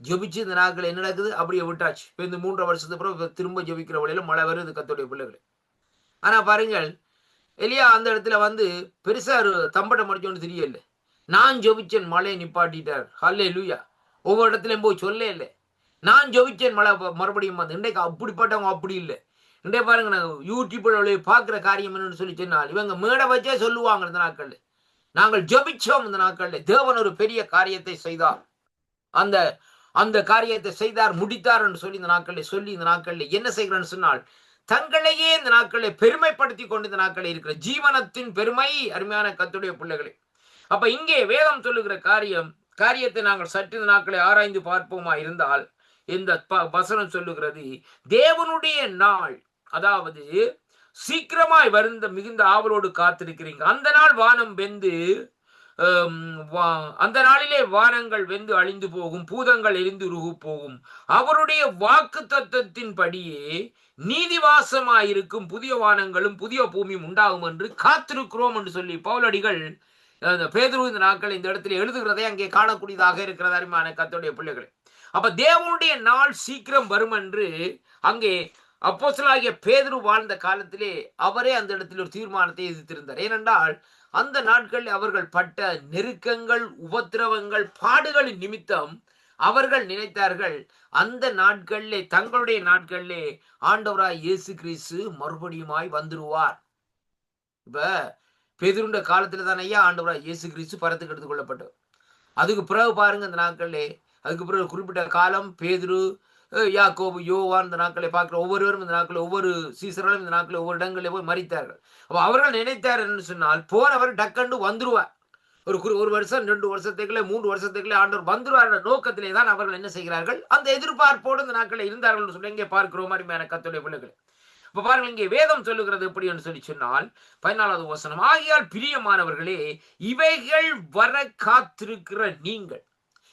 ஜெபிச்சு இந்த நாட்கள் என்ன நடக்குது, அப்படியே விட்டாச்சு. இப்போ இந்த 3 வருஷத்துக்கு அப்புறம் திரும்ப ஜெபிக்கிற வழியில மழை வருது கர்த்தருடைய பிள்ளைகளை. ஆனா பாருங்கள், எலியா அந்த இடத்துல வந்து பெருசா ஒரு தம்பட்டம் அடிச்சோன்னு தெரியல. நான் ஜெபிச்சேன், மழையை நிப்பாட்டிட்டார். ஹல்லேலூயா. ஒவ்வொரு இடத்துலயும் போய் சொல்ல இல்லை, நான் ஜெபிச்சேன், மழை மறுபடியும் வந்து. இன்றைக்கு அப்படிப்பட்டவங்க அப்படி இல்லை. இன்றைய பாருங்க, நாங்கள் யூடியூப்ல பார்க்குற காரியம் என்னன்னு சொல்லி சொன்னால், இவங்க மேடை வச்சே சொல்லுவாங்க, இந்த நாட்கள்ல நாங்கள் ஜெபிச்சோம், இந்த நாட்கள்ல தேவன் ஒரு பெரிய காரியத்தை செய்தார், அந்த காரியத்தை செய்தார், முடித்தார் என்று சொல்லி இந்த நாட்களில் என்ன செய்கிறேன்னு சொன்னால், தங்களையே இந்த நாட்களில் பெருமைப்படுத்தி கொண்டு இந்த நாட்களில் இருக்கிற ஜீவனத்தின் பெருமை. அருமையான கர்த்தருடைய பிள்ளைகளே, அப்ப இங்கே வேதம் சொல்லுகிற காரியத்தை நாங்கள் சற்று இந்த நாட்களை ஆராய்ந்து பார்ப்போமா இருந்தால், இந்த வசனம் சொல்லுகிறது, தேவனுடைய நாள், அதாவது சீக்கிரமாய் வருந்த மிகுந்த ஆவலோடு காத்திருக்கிறீங்க. அந்த நாள் வானம் வெந்து, அந்த நாளிலே வானங்கள் வெந்து அழிந்து போகும், பூதங்கள் எரிந்து உருகு போகும். அவருடைய வாக்கு தத்துவத்தின் படியே நீதிவாசமாயிருக்கும் புதிய வானங்களும் புதிய பூமியும் உண்டாகும் என்று காத்திருக்கிறோம் என்று சொல்லி பவுலடிகள் பேதுரு இந்த நாட்கள் இந்த இடத்துல எழுதுகிறதை அங்கே காணக்கூடியதாக இருக்கிறது. அருமையான கர்த்தருடைய பிள்ளைகளே, அப்ப தேவனுடைய நாள் சீக்கிரம் வரும் என்று அங்கே அப்போஸ்தலனாகிய பேதுரு வாழ்ந்த காலத்திலே அவரே அந்த இடத்தில் ஒரு தீர்மானத்தை எதிர்த்திருந்தார். ஏனென்றால் அந்த நாட்களில் அவர்கள் பட்ட நெருக்கங்கள், உபத்திரவங்கள், பாடுகளின் நிமித்தம் அவர்கள் நினைத்தார்கள் அந்த நாட்களிலே, தங்களுடைய நாட்களிலே ஆண்டவராய் இயேசு கிறிஸ்து மறுபடியுமாய் வந்துருவார். இப்ப பேதுருண்ட காலத்துல தான் ஐயா ஆண்டவராய் இயேசு கிறிஸ்து பரத்துக்கு எடுத்துக் கொள்ளப்பட்டவர். அதுக்கு பிறகு பாருங்க இந்த நாட்களிலே, அதுக்கு பிறகு குறிப்பிட்ட காலம் பேதுரு, யாக்கோபு, யோவான் இந்த நாட்களை பார்க்கிற ஒவ்வொருவரும் இந்த நாட்களில் ஒவ்வொரு சீசர்களும் இந்த நாட்களில் ஒவ்வொரு இடங்களில் போய் மரித்தார்கள். அப்ப அவர்கள் நினைத்தார் என்று சொன்னால் போனவர் டக்கண்டு வந்துருவார். ஒரு வருஷம் 2 வருஷத்துக்குள்ளே 3 வருஷத்துக்குள்ளே ஆண்டவர் வந்துருவார் என்ற நோக்கத்திலே தான் அவர்கள் என்ன செய்கிறார்கள், அந்த எதிர்பார்ப்போடு இந்த நாட்களில் இருந்தார்கள் சொல்லி இங்கே பார்க்கிறோம். அருமையான கர்த்தருடைய பிள்ளைகளே, இப்ப பாருங்கள் இங்கே வேதம் சொல்லுகிறது எப்படி என்று சொல்லி சொன்னால் 14வது வசனம், ஆகையால் பிரியமானவர்களே இவைகள் வர காத்திருக்கிற நீங்கள்,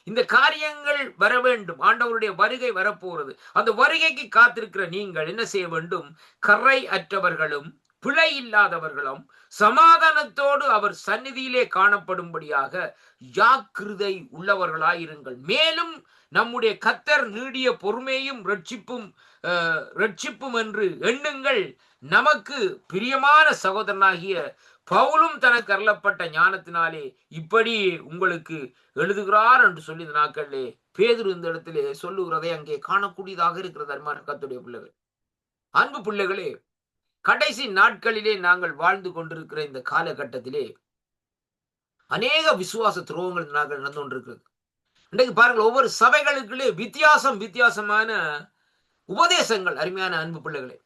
இந்த காரியங்கள் வர வேண்டும், ஆண்டவருடைய வருகை வரப்போகிறது, அந்த வருகைக்கு காத்திருக்கிற நீங்கள் என்ன செய்ய வேண்டும், கரை அற்றவர்களும் பிழை இல்லாதவர்களும் சமாதானத்தோடு அவர் சந்நிதியிலே காணப்படும்படியாக ஜாக்கிரதை உள்ளவர்களாயிருங்கள். மேலும் நம்முடைய கர்த்தர் நீடிய பொறுமையும் ரட்சிப்பும் என்று எண்ணுங்கள். நமக்கு பிரியமான சகோதரனாகிய பவுலும் தனக்கு அருளப்பட்ட ஞானத்தினாலே இப்படி உங்களுக்கு எழுதுகிறார் என்று சொல்லி இந்த நாட்களிலே பேதுரு இந்த இடத்திலே சொல்லுகிறதை அங்கே காணக்கூடியதாக இருக்கிறது. அருமையான கர்த்தருடைய பிள்ளைகள், அன்பு பிள்ளைகளே, கடைசி நாட்களிலே நாங்கள் வாழ்ந்து கொண்டிருக்கிற இந்த காலகட்டத்திலே அநேக விசுவாச துரோகங்கள் நாங்கள் நடந்து கொண்டிருக்கிறது. இன்றைக்கு பாருங்கள், ஒவ்வொரு சபைகளுக்குள்ளே வித்தியாசமான உபதேசங்கள். அருமையான அன்பு பிள்ளைகளே,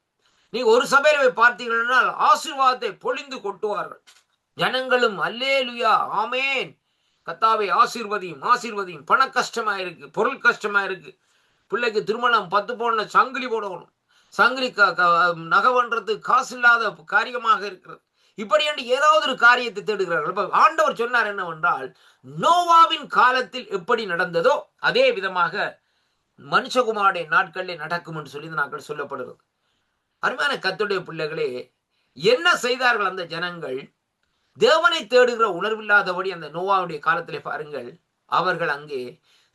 நீங்க ஒரு சபையில போய் பார்த்தீங்கன்னா ஆசீர்வாதத்தை பொழிந்து கொட்டுவார்கள். ஜனங்களும் அல்லேலுயா ஆமேன் கர்த்தாவே ஆசீர்வதியும், பண கஷ்டமா இருக்கு, பொருள் கஷ்டமா இருக்கு, பிள்ளைக்கு திருமணம் 10 பவுன்ல சங்கிலி போடணும், சங்கிலி நகை பண்றது காசு இல்லாத காரியமாக இருக்கிறது, இப்படி என்று ஏதாவது ஒரு காரியத்தை தேடுகிறார்கள். ஆண்டவர் சொன்னார் என்னவென்றால், நோவாவின் காலத்தில் எப்படி நடந்ததோ அதே விதமாக மனுஷகுமாருடைய நாட்களிலே நடக்கும் என்று சொல்லி நாட்கள் சொல்லப்படுகிறது. அருமையான கர்த்தருடைய பிள்ளைகளே, என்ன செய்தார்கள் அந்த ஜனங்கள்? தேவனை தேடுகிற உணர்வில்லாதபடி அந்த நோவாவுடைய காலத்திலே பாருங்கள், அவர்கள் அங்கே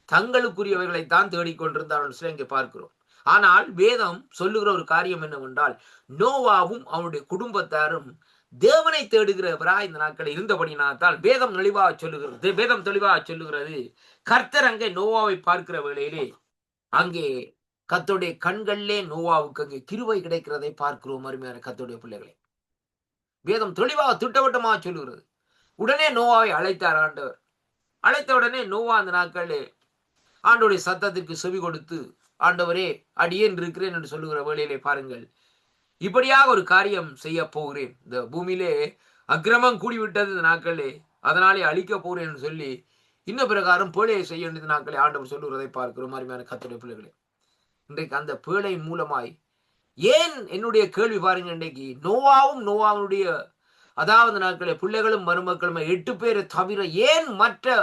தங்களுக்குரியவைகளைத்தான் தேடிக்கொண்டிருந்தார்கள் சொல்லி இங்கே பார்க்கிறோம். ஆனால் வேதம் சொல்லுகிற ஒரு காரியம் என்னவென்றால், நோவாவும் அவனுடைய குடும்பத்தாரும் தேவனை தேடுகிறவராய் இந்த நாட்களில் இருந்தபடினால்தான் வேதம் தெளிவாக சொல்லுகிறது. கர்த்தர் அங்கே நோவாவை பார்க்கிற வேளையிலே அங்கே கர்த்தருடைய கண்களிலே நோவாவுக்கு அங்கே கிருபை கிடைக்கிறதை பார்க்கிறோம். அருமையான கர்த்தருடைய பிள்ளைகளே, வேதம் தெளிவாக திட்டவட்டமாக சொல்லுகிறது. உடனே நோவாவை அழைத்தார் ஆண்டவர். அழைத்த உடனே நோவா அந்த நாட்களிலே ஆண்டவருடைய சத்தத்திற்கு செவி கொடுத்து, ஆண்டவரே அடியேன் இருக்கிறேன் என்று சொல்லுகிற வேளையிலே பாருங்கள், இப்படியாக ஒரு காரியம் செய்ய போகிறேன், இந்த பூமியிலே அக்கிரமம் கூடிவிட்டது இந்த நாட்களே, அதனாலே அழிக்க போகிறேன் என்று சொல்லி இன்ன பிரகாரம் பேழையை செய்ய வேண்டியது நாட்களே ஆண்டவர் சொல்லுகிறதை பார்க்கிறோம். அருமையான கர்த்தருடைய பிள்ளைகளே, இன்றைக்கு அந்த பேழையின் மூலமாய் ஏன் என்னுடைய கேள்வி பாருங்க, இன்றைக்கு நோவாவுடைய அதாவது நாட்களே பிள்ளைகளும் மருமக்களும் 8 பேரை தவிர ஏன் மற்ற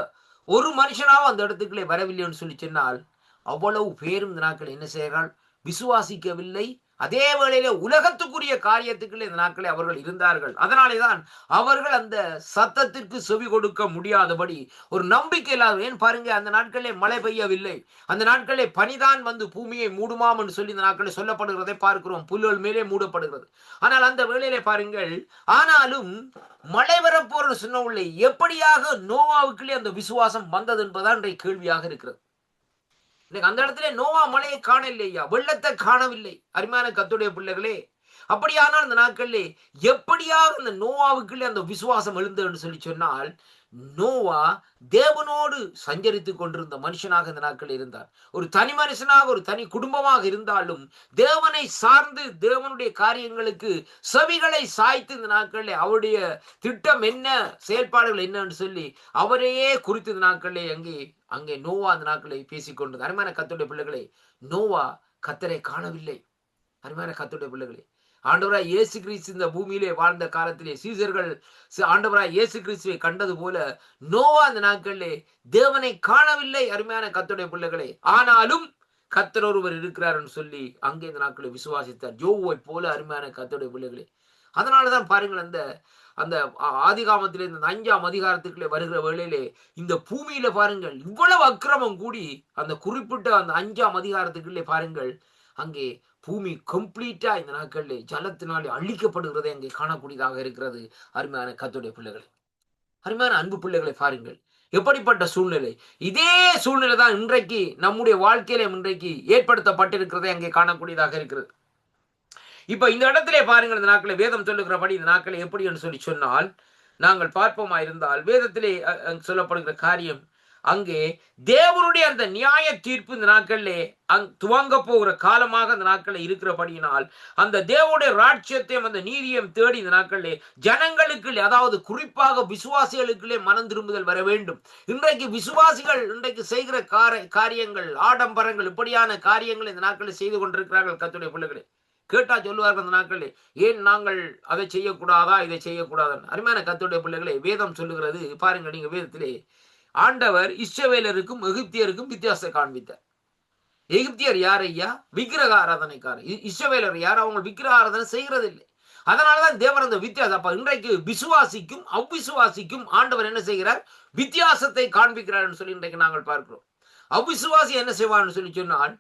ஒரு மனுஷனாவும் அந்த இடத்துக்குள்ளே வரவில்லைன்னு சொல்லி சொன்னால், அவ்வளவு பேரும் இந்த நாட்களை என்ன செய்கிறார்கள், விசுவாசிக்கவில்லை. அதே வேளையில உலகத்துக்குரிய காரியத்துக்குள்ளே இந்த நாட்களே அவர்கள் இருந்தார்கள். அதனாலேதான் அவர்கள் அந்த சத்தத்திற்கு செவி கொடுக்க முடியாதபடி ஒரு நம்பிக்கை இல்லாத. ஏன் பாருங்க, அந்த நாட்களிலே மழை பெய்யவில்லை, அந்த நாட்களிலே பனிதான் வந்து பூமியை மூடுமாம் என்று சொல்லி இந்த நாட்களில் சொல்லப்படுகிறதை பார்க்கிறோம். புல்லுகள் மேலே மூடப்படுகிறது. ஆனால் அந்த வேளையிலே பாருங்கள், ஆனாலும் மழை வரப்போற சொன்ன உள்ளே எப்படியாக நோவாவுக்குள்ளே அந்த விசுவாசம் வந்தது என்பதுதான் இன்றைய கேள்வியாக இருக்கிறது. அந்த இடத்துல நோவா மழையை காணலையா, வெள்ளத்தை காணவில்லை. அருமையான கர்த்தருடைய பிள்ளைகளே, அப்படியானால் இந்த நாட்களிலே எப்படியாக இந்த நோவாவுக்குள்ளே அந்த விசுவாசம் எழுந்ததுன்னு சொல்லி சொன்னால், நோவா தேவனோடு சஞ்சரித்துக் கொண்டிருந்த மனுஷனாக இந்த நாட்கள் இருந்தார். ஒரு தனி மனுஷனாக, ஒரு தனி குடும்பமாக இருந்தாலும் தேவனை சார்ந்து தேவனுடைய காரியங்களுக்கு செவிகளை சாய்த்து இந்த நாட்களிலே அவருடைய திட்டம் என்ன, செயல்பாடுகள் என்னன்னு சொல்லி அவரையே குறித்து இந்த நாட்களிலே அங்கே நோவா அந்த நாட்களை பேசிக்கொண்டது. அருமையான கர்த்தருடைய பிள்ளைகளே, நோவா கர்த்தரை காணவில்லை. அருமையான கர்த்தருடைய பிள்ளைகளே, ஆண்டவராய் இயேசு கிறிஸ்து இந்த பூமியிலே வாழ்ந்த காலத்திலே சீசர்கள் ஆண்டவராய் இயேசு கிறிஸ்துவை கண்டது போல நோவா அந்த நாட்களிலே தேவனை காணவில்லை. அருமையான கர்த்தருடைய பிள்ளைகளே, ஆனாலும் கர்த்தர் ஒருவர் இருக்கிறார் என்று சொல்லி அங்கே இந்த நாட்களை விசுவாசித்தார், யோபுவை போல. அருமையான கர்த்தருடைய பிள்ளைகளே, அதனாலதான் பாருங்கள், அந்த ஆதிகாமத்திலே இந்த 5ஆம் அதிகாரத்துக்குள்ளே வருகிற வேளையிலே இந்த பூமியில பாருங்கள் இவ்வளவு அக்கிரமம் கூடி அந்த குறிப்பிட்ட அந்த 5ஆம் அதிகாரத்துக்குள்ளே பாருங்கள் அங்கே பூமி கம்ப்ளீட்டா இந்த நாட்களிலே ஜலத்தினாலே அழிக்கப்படுகிறதை அங்கே காணக்கூடியதாக இருக்கிறது. அருமையான கர்த்தருடைய பிள்ளைகளை, அருமையான அன்பு பிள்ளைகளை பாருங்கள், எப்படிப்பட்ட சூழ்நிலை. இதே சூழ்நிலை தான் இன்றைக்கு நம்முடைய வாழ்க்கையில இன்றைக்கு ஏற்படுத்தப்பட்டிருக்கிறதை அங்கே காணக்கூடியதாக இருக்கிறது. இப்ப இந்த இடத்திலே பாருங்கள், இந்த நாட்களை வேதம் சொல்லுகிறபடி இந்த நாட்களை எப்படி என்று சொல்லி சொன்னால், நாங்கள் பார்ப்போமா இருந்தால் வேதத்திலே சொல்லப்படுகிற காரியம், அங்கே தேவனுடைய அந்த நியாய தீர்ப்பு இந்த நாட்களிலே துவங்க போகிற காலமாக அந்த நாட்களில் இருக்கிறபடியினால், அந்த தேவனுடைய ராஜ்யத்தையும் அந்த நீதியையும் தேடி இந்த நாட்களிலே ஜனங்களுக்கு, அதாவது குறிப்பாக விசுவாசிகளுக்குள்ளே மனம் திரும்புதல் வர வேண்டும். இன்றைக்கு விசுவாசிகள் இன்றைக்கு செய்கிற காரியங்கள், ஆடம்பரங்கள், இப்படியான காரியங்கள் இந்த நாட்களில் செய்து கொண்டிருக்கிறார்கள். கர்த்தருடைய பிள்ளைகளே, கேட்டா சொல்லுவார்கள் அந்த நாட்களில், ஏன் நாங்கள் அதை செய்யக்கூடாதா, இதை செய்யக்கூடாதா? அருமையான கர்த்தருடைய பிள்ளைகளே, வேதம் சொல்லுகிறது பாருங்கள், நீங்க வேதத்திலே ஆண்டவர் இஸ்ரவேலருக்கும் எகிப்தியருக்கும் வித்தியாசத்தை காண்பித்தார். எகிப்தியர் யார் ஐயா? விக்கிரக ஆராதனைக்காரர். இஸ்ரவேலர் யார்? அவங்க விக்கிரக ஆராதனை செய்கிறது இல்லை. அதனாலதான் தேவன் அந்த வித்தியாசம். அப்ப இன்றைக்கு விசுவாசிக்கும் அவ்விசுவாசிக்கும் ஆண்டவர் என்ன செய்கிறார்? வித்தியாசத்தை காண்பிக்கிறார் சொல்லி இன்றைக்கு நாங்கள் பார்க்கிறோம். அவ்விசுவாசி என்ன செய்வான்னு சொல்லி சொன்னால்,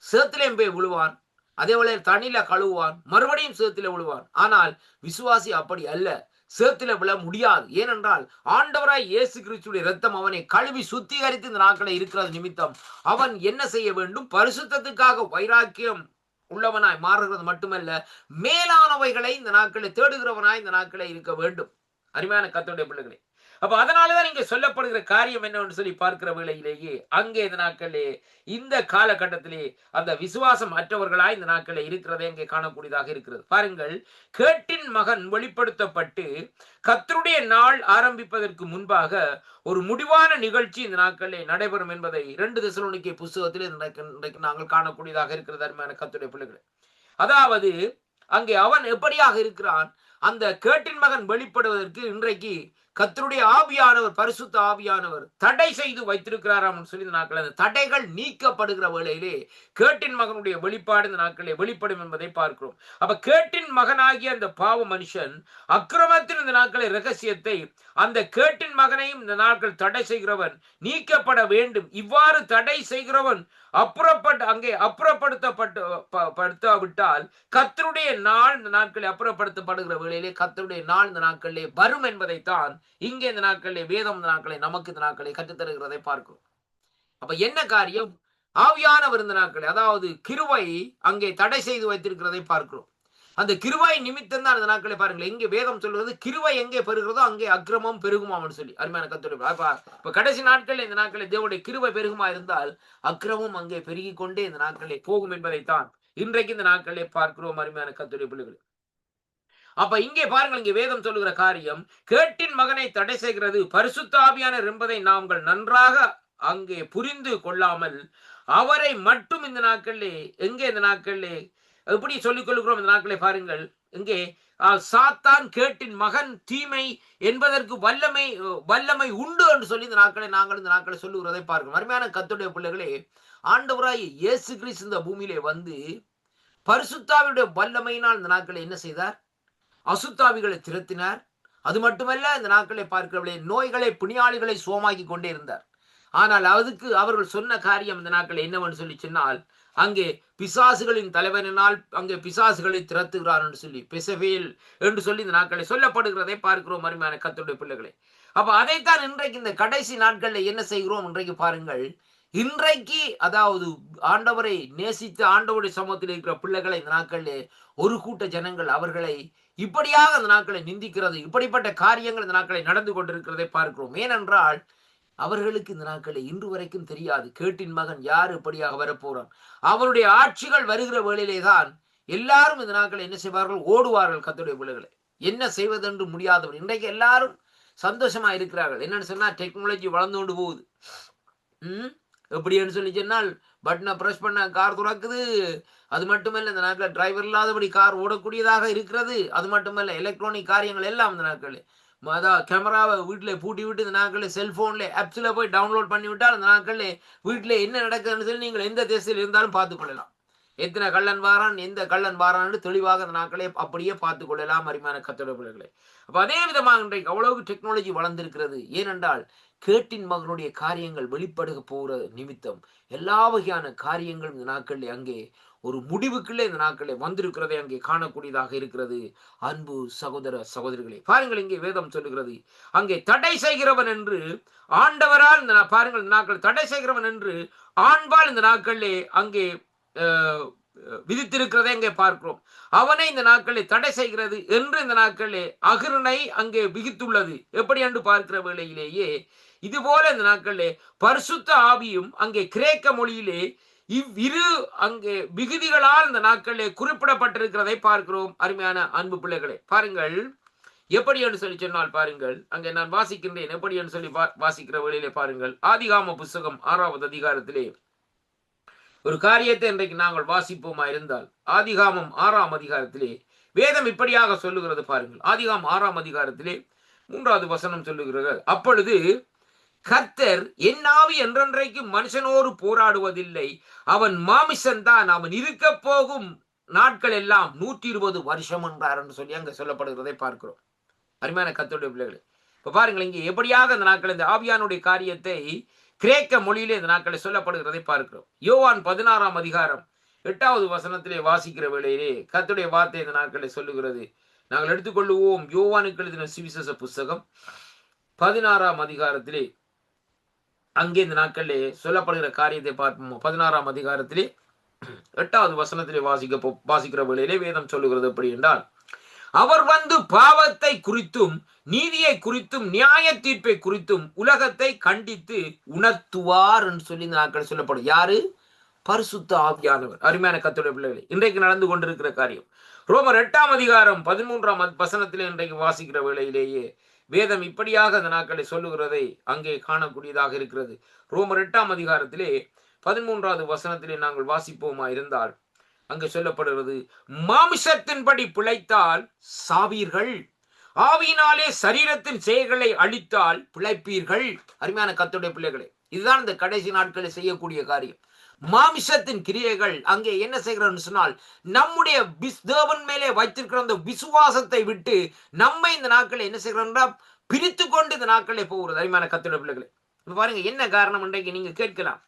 சேத்திலேயும் போய் விழுவான், அதே போல தண்ணியில கழுவுவான், மறுபடியும் சேத்தில விழுவான். ஆனால் விசுவாசி அப்படி அல்ல, சேத்தில விழ முடியாது. ஏனென்றால் ஆண்டவராய் இயேசு கிறிஸ்துவின் இரத்தம் அவனை கழுவி சுத்திகரித்து இந்த நாட்களை இருக்கிறது நிமித்தம் அவன் என்ன செய்ய வேண்டும்? பரிசுத்தத்துக்காக வைராக்கியம் உள்ளவனாய் மாறுகிறது மட்டுமல்ல, மேலானவைகளை இந்த நாட்களை தேடுகிறவனாய் இந்த நாட்களை இருக்க வேண்டும். அருமையான கர்த்தருடைய பிள்ளைகளே, அப்ப அதனாலதான் இங்க சொல்லப்படுகிற காரியம் என்னவென்று சொல்லி பார்க்கிற வேளையிலேயே, அங்கே இந்த நாட்களே, இந்த காலகட்டத்திலே அந்த விசுவாசம் அற்றவர்களாய் இந்த நாட்களே இருக்கிறதை அங்கே காணக்கூடியதாக இருக்கிறது. பாருங்கள், கேட்டின் மகன் வெளிப்படுத்தப்பட்டு கர்த்தருடைய நாள் ஆரம்பிப்பதற்கு முன்பாக ஒரு முடிவான நிகழ்ச்சி இந்த நாட்களே நடைபெறும் என்பதை 2 தெசலோனிக்கே புத்தகத்திலே இன்றைக்கு நாங்கள் காணக்கூடியதாக இருக்கிறது. அருமையான கர்த்தருடைய பிள்ளைகளே, அதாவது அங்கே அவன் எப்படியாக இருக்கிறான்? அந்த கேட்டின் மகன் வெளிப்படுவதற்கு இன்றைக்கு கர்த்தருடைய ஆவியானவர், பரிசுத்த ஆவியானவர் தடை செய்து வைத்திருக்கிறாராம் சொல்லி இந்த நாட்கள் அந்த தடைகள் நீக்கப்படுகிற வேளையிலே கேட்டின் மகனுடைய வெளிப்பாடு இந்த நாட்களிலே வெளிப்படும் என்பதை பார்க்கிறோம். அப்ப கேட்டின் மகனாகிய அந்த பாவ மனுஷன் அக்கிரமத்தின் இந்த நாட்களை ரகசியத்தை அந்த கேட்டின் மகனையும் இந்த நாட்கள் தடை செய்கிறவன் நீக்கப்பட வேண்டும். இவ்வாறு தடை செய்கிறவன் அங்கே அப்புறப்படுத்தப்பட்டால் கர்த்தருடைய நாள் இந்த நாட்களில் அப்புறப்படுத்தப்படுகிற வேளையிலே கர்த்தருடைய நாள் இந்த நாட்களிலே வரும் என்பதைத்தான் இங்கே இந்த நாட்களிலே வேதம் இந்த நாட்களை நமக்கு இந்த நாட்களை கற்றுத்தருகிறதை பார்க்கிறோம். அப்ப என்ன காரியம்? ஆவியானவர் இந்த நாட்களை, அதாவது கிருபை அங்கே தடை செய்து வைத்திருக்கிறதை பார்க்கிறோம். அந்த கிருபை நிமித்தம் தான் இந்த நாட்களை பாருங்கள், இங்கே வேதம் சொல்கிறது, கிருபை எங்கே பெருகிறதோ அங்கே அக்கிரமம் பெருகுமாம்னு சொல்லி. அருமையான கர்த்தருடைய, இப்ப கடைசி நாட்களில் இந்த நாட்களில் தேவனுடைய கிருபை பெருகுமா இருந்தால் அக்கிரமம் அங்கே பெருகி கொண்டே இந்த நாட்களிலே போகும் என்பதைத்தான் இன்றைக்கு இந்த நாட்களிலே பார்க்கிறோம். அருமையான கர்த்தருடைய பிள்ளைகள், அப்ப இங்கே பாருங்கள், இங்கே வேதம் சொல்லுகிற காரியம் கேட்டின் மகனை தடை செய்கிறது பரிசுத்த ஆவியானவர் என்பதை நாங்கள் நன்றாக அங்கே புரிந்து கொள்ளாமல் அவரை மட்டும் இந்த நாட்களிலே, எங்கே இந்த நாட்களிலே எப்படி சொல்லிக் கொள்கிறோம்? இந்த நாட்களை பாருங்கள், இங்கே சாத்தான் கேட்டின் மகன் தீமை என்பதற்கு வல்லமை உண்டு என்று சொல்லி இந்த நாட்களை நாங்கள் இந்த நாட்களை சொல்லுகிறதை பார்க்கிறோம். அருமையான கர்த்தருடைய பிள்ளைகளே, ஆண்டவராய் இயேசு கிறிஸ்து இந்த பூமியிலே வந்து பரிசுத்தாவியுடைய வல்லமையினால் இந்த நாட்களை என்ன செய்தார்? அசுத்தாவிகளை திரட்டினார். அது மட்டுமல்ல, இந்த நாட்களை பார்க்கிறவர்களே நோய்களை பிணியாளிகளை சுகமாக்கி கொண்டே இருந்தார். ஆனால் அதுக்கு அவர்கள் சொன்ன காரியம் இந்த நாட்கள் என்னவென்று சொல்லி சொன்னால், அங்கே பிசாசுகளின் தலைவனால் அங்கே பிசாசுகளை திரட்டுகிறார் என்று சொல்லி பெசவேல் என்று சொல்லி இந்த நாட்களை சொல்லப்படுகிறதை பார்க்கிறோம். அருமையான கர்த்தருடைய பிள்ளைகளை, அப்ப அதைத்தான் இன்றைக்கு இந்த கடைசி நாட்களில் என்ன செய்கிறோம்? இன்றைக்கு பாருங்கள், இன்றைக்கு அதாவது ஆண்டவரை நேசித்து ஆண்டவருடைய சமூகத்தில் இருக்கிற பிள்ளைகளை இந்த நாட்களிலே ஒரு கூட்ட ஜனங்கள் அவர்களை இப்படியாக அந்த நாட்களை நிந்திக்கிறது, இப்படிப்பட்ட காரியங்கள் இந்த நாட்களை நடந்து கொண்டிருக்கிறதை பார்க்கிறோம். ஏனென்றால் அவர்களுக்கு இந்த நாட்களை இன்று வரைக்கும் தெரியாது கேட்டின் மகன் யார், எப்படியாக வரப்போறான். அவருடைய ஆட்சிகள் வருகிற வேளையிலே தான் எல்லாரும் இந்த நாட்களை என்ன செய்வார்கள்? ஓடுவார்கள். கர்த்தருடைய பிள்ளைகளை, என்ன செய்வதென்று முடியாதவர். இன்றைக்கு எல்லாரும் சந்தோஷமா இருக்கிறார்கள். என்னன்னு சொன்னா, டெக்னாலஜி வளர்ந்து கொண்டு போகுது. எப்படின்னு சொல்லி சொன்னால், பட்டனை பிரஸ் பண்ண கார் துறக்குது. அது மட்டுமல்ல, இந்த நாட்களில் டிரைவர் இல்லாதபடி கார் ஓடக்கூடியதாக இருக்கிறது. அது மட்டுமல்ல, எலக்ட்ரானிக் காரியங்கள் எல்லாம் இந்த நாட்கள், அதான் கேமராவை வீட்டில் பூட்டி விட்டு இந்த நாட்களில் செல்போன்ல ஆப்ஸில் போய் டவுன்லோட் பண்ணி விட்டால் இந்த நாட்களில் வீட்டில் என்ன நடக்குதுன்னு சொல்லி நீங்கள் எந்த தேசத்தில் இருந்தாலும் பார்த்து கொள்ளலாம். எத்தனை கள்ளன் வாரான், எந்த கள்ளன் வாரான்னு தெளிவாக அந்த நாட்களே அப்படியே பார்த்து கொள்ளலாம். அருமையான கர்த்தருடைய பிள்ளைகளே, அப்போ அதே விதமாக இன்றைக்கு அவ்வளவு டெக்னாலஜி வளர்ந்திருக்கிறது. ஏனென்றால் கேட்டின் மகனுடைய காரியங்கள் வெளிப்படுக போகிற நிமித்தம் எல்லா வகையான காரியங்கள் இந்த நாட்களில் அங்கே ஒரு முடிவுக்குள்ளே இந்த நாட்களில் வந்திருக்கிறதை அங்கே காணக்கூடியதாக இருக்கிறது. அன்பு சகோதர சகோதரிகளே, பாருங்கள், இங்கே வேதம் சொல்லுகிறது, அங்கே தடை செய்கிறவன் என்று ஆண்டவரால் இந்த பாருங்கள், இந்த நாட்கள் தடை செய்கிறவன் என்று ஆண்பால் இந்த நாட்களிலே அங்கே விதித்திருக்கிறதை அங்கே பார்க்கிறோம். அவனை இந்த நாட்களில் தடை செய்கிறது என்று இந்த நாட்களிலே அகிரனை அங்கே விதித்துள்ளது. எப்படி என்று பார்க்கிற வேளையிலேயே இதுபோல இந்த நாட்களிலே பரிசுத்த ஆவியும் அங்கே கிரேக்க மொழியிலே இவ்விரு அங்கே விகுதிகளால் இந்த நாட்களிலே குறிப்பிடப்பட்டிருக்கிறதை பார்க்கிறோம். அருமையான அன்பு பிள்ளைகளே, பாருங்கள் எப்படி என்று சொல்லி சொன்னால், பாருங்கள், அங்கே நான் வாசிக்கின்றேன். எப்படி என்று சொல்லி வாசிக்கிற வேளையிலே பாருங்கள், ஆதிகாம புஸ்தகம் 6வது அதிகாரத்திலே ஒரு காரியத்தை இன்றைக்கு நாங்கள் வாசிப்போமா இருந்தால், ஆதிகாமம் 6ஆம் அதிகாரத்திலே வேதம் இப்படியாக சொல்லுகிறது. பாருங்கள், ஆதிகாமம் 6ஆம் அதிகாரத்திலே 3வது வசனம் சொல்லுகிறது, அப்பொழுது கர்த்தர் என் ஆவி என்றென்றைக்கு மனுஷனோடு போராடுவதில்லை, அவன் மாமிசன்தான், அவன் இருக்க போகும் நாட்கள் எல்லாம் 120 வருஷம் என்றார் என்று சொல்லி அங்க சொல்லப்படுகிறதை பார்க்கிறோம். அருமையான கர்த்தருடைய பிள்ளைகளே, இப்ப பாருங்கள், இங்கே எப்படியாக இந்த நாட்கள் இந்த ஆவியானுடைய காரியத்தை கிரேக்க மொழியிலே இந்த நாட்களை சொல்லப்படுகிறதை பார்க்கிறோம். யோவான் 16ஆம் அதிகாரம் 8வது வசனத்திலே வாசிக்கிற வேளையிலே கர்த்தருடைய வார்த்தை இந்த நாட்களை சொல்லுகிறது. நாங்கள் எடுத்துக்கொள்ளுவோம் யோவானுக்கு எழுதின சுவிசேஷ புஸ்தகம் 16ஆம் அதிகாரத்திலே அங்கே இந்த நாட்களிலே சொல்லப்படுகிற காரியத்தை பார்ப்போம். 16ஆம் அதிகாரத்திலே 8வது வசனத்திலே வாசிக்கிற வேளையிலே வேதம் சொல்லுகிறது எப்படி என்றால், அவர் வந்து பாவத்தை குறித்தும் நீதியை குறித்தும் நியாய தீர்ப்பை குறித்தும் உலகத்தை கண்டித்து உணர்த்துவார் என்று சொல்லி இந்த நாட்கள் சொல்லப்படும். யாரு? பரிசுத்த ஆவியானவர். அருமையான கர்த்தருடைய பிள்ளைகளே, இன்றைக்கு நடந்து கொண்டிருக்கிற காரியம் ரோமர் 8ஆம் அதிகாரம் 13ஆம் வசனத்திலே இன்றைக்கு வாசிக்கிற வேளையிலேயே வேதம் இப்படியாக அந்த நாட்களை சொல்லுகிறதை அங்கே காணக்கூடியதாக இருக்கிறது. ரோமர் 8ஆம் அதிகாரத்திலே 13வது வசனத்திலே நாங்கள் வாசிப்போமா இருந்தால் அங்கே சொல்லப்படுகிறது, மாமிசத்தின்படி பிழைத்தால் சாவீர்கள், ஆவியினாலே சரீரத்தின் செயல்களை அழித்தால் பிழைப்பீர்கள். அருமையான கர்த்தருடைய பிள்ளைகளே, இதுதான் இந்த கடைசி நாட்களில் செய்யக்கூடிய காரியம். மாமிசத்தின் கிரியைகள் அங்கே என்ன செய்கிறோம்னு சொன்னால், நம்முடைய தேவன் மேலே வைத்திருக்கிற அந்த விசுவாசத்தை விட்டு நம்மை இந்த நாட்களை என்ன செய்கிறோம்னா பிரித்து கொண்டு இந்த நாட்களே போகிறது. அருமையான கர்த்தருடைய பிள்ளைகளே, இப்ப பாருங்க என்ன காரணம் இன்றைக்கு நீங்க கேட்கலாம்.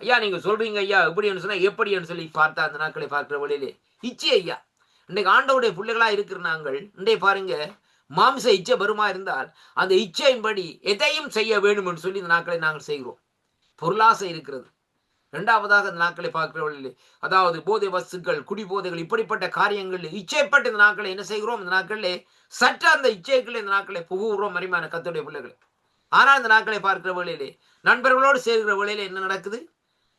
ஐயா நீங்க சொல்றீங்க ஐயா எப்படின்னு சொன்னா எப்படின்னு சொல்லி பார்த்தா அந்த நாட்களை பார்க்கிற வழியிலே இச்சை ஐயா, இன்றைக்கு ஆண்டவருடைய பிள்ளைகளா இருக்கிற நாங்கள் இன்றைய பாருங்க, மாமிச இச்சை வருமா இருந்தால் அந்த இச்சையின்படி எதையும் செய்ய வேண்டும் என்று சொல்லி இந்த நாட்களை நாங்கள் செய்கிறோம். பொருளாசை இருக்கிறது. இரண்டாவதாக இந்த நாட்களை பார்க்கிற வழியிலே, அதாவது போதை வஸ்துக்கள், குடி போதைகள், இப்படிப்பட்ட காரியங்கள் இச்சைப்பட்ட இந்த நாட்களை என்ன செய்கிறோம், இந்த நாட்களிலே சற்று அந்த இச்சைகளை இந்த நாட்களை புகுகிறோம். மரிமான கர்த்தருடைய பிள்ளைகளை. ஆனால் இந்த நாட்களை பார்க்கிற வேளையிலே நண்பர்களோடு சேர்கிற வேளையிலே என்ன நடக்குது,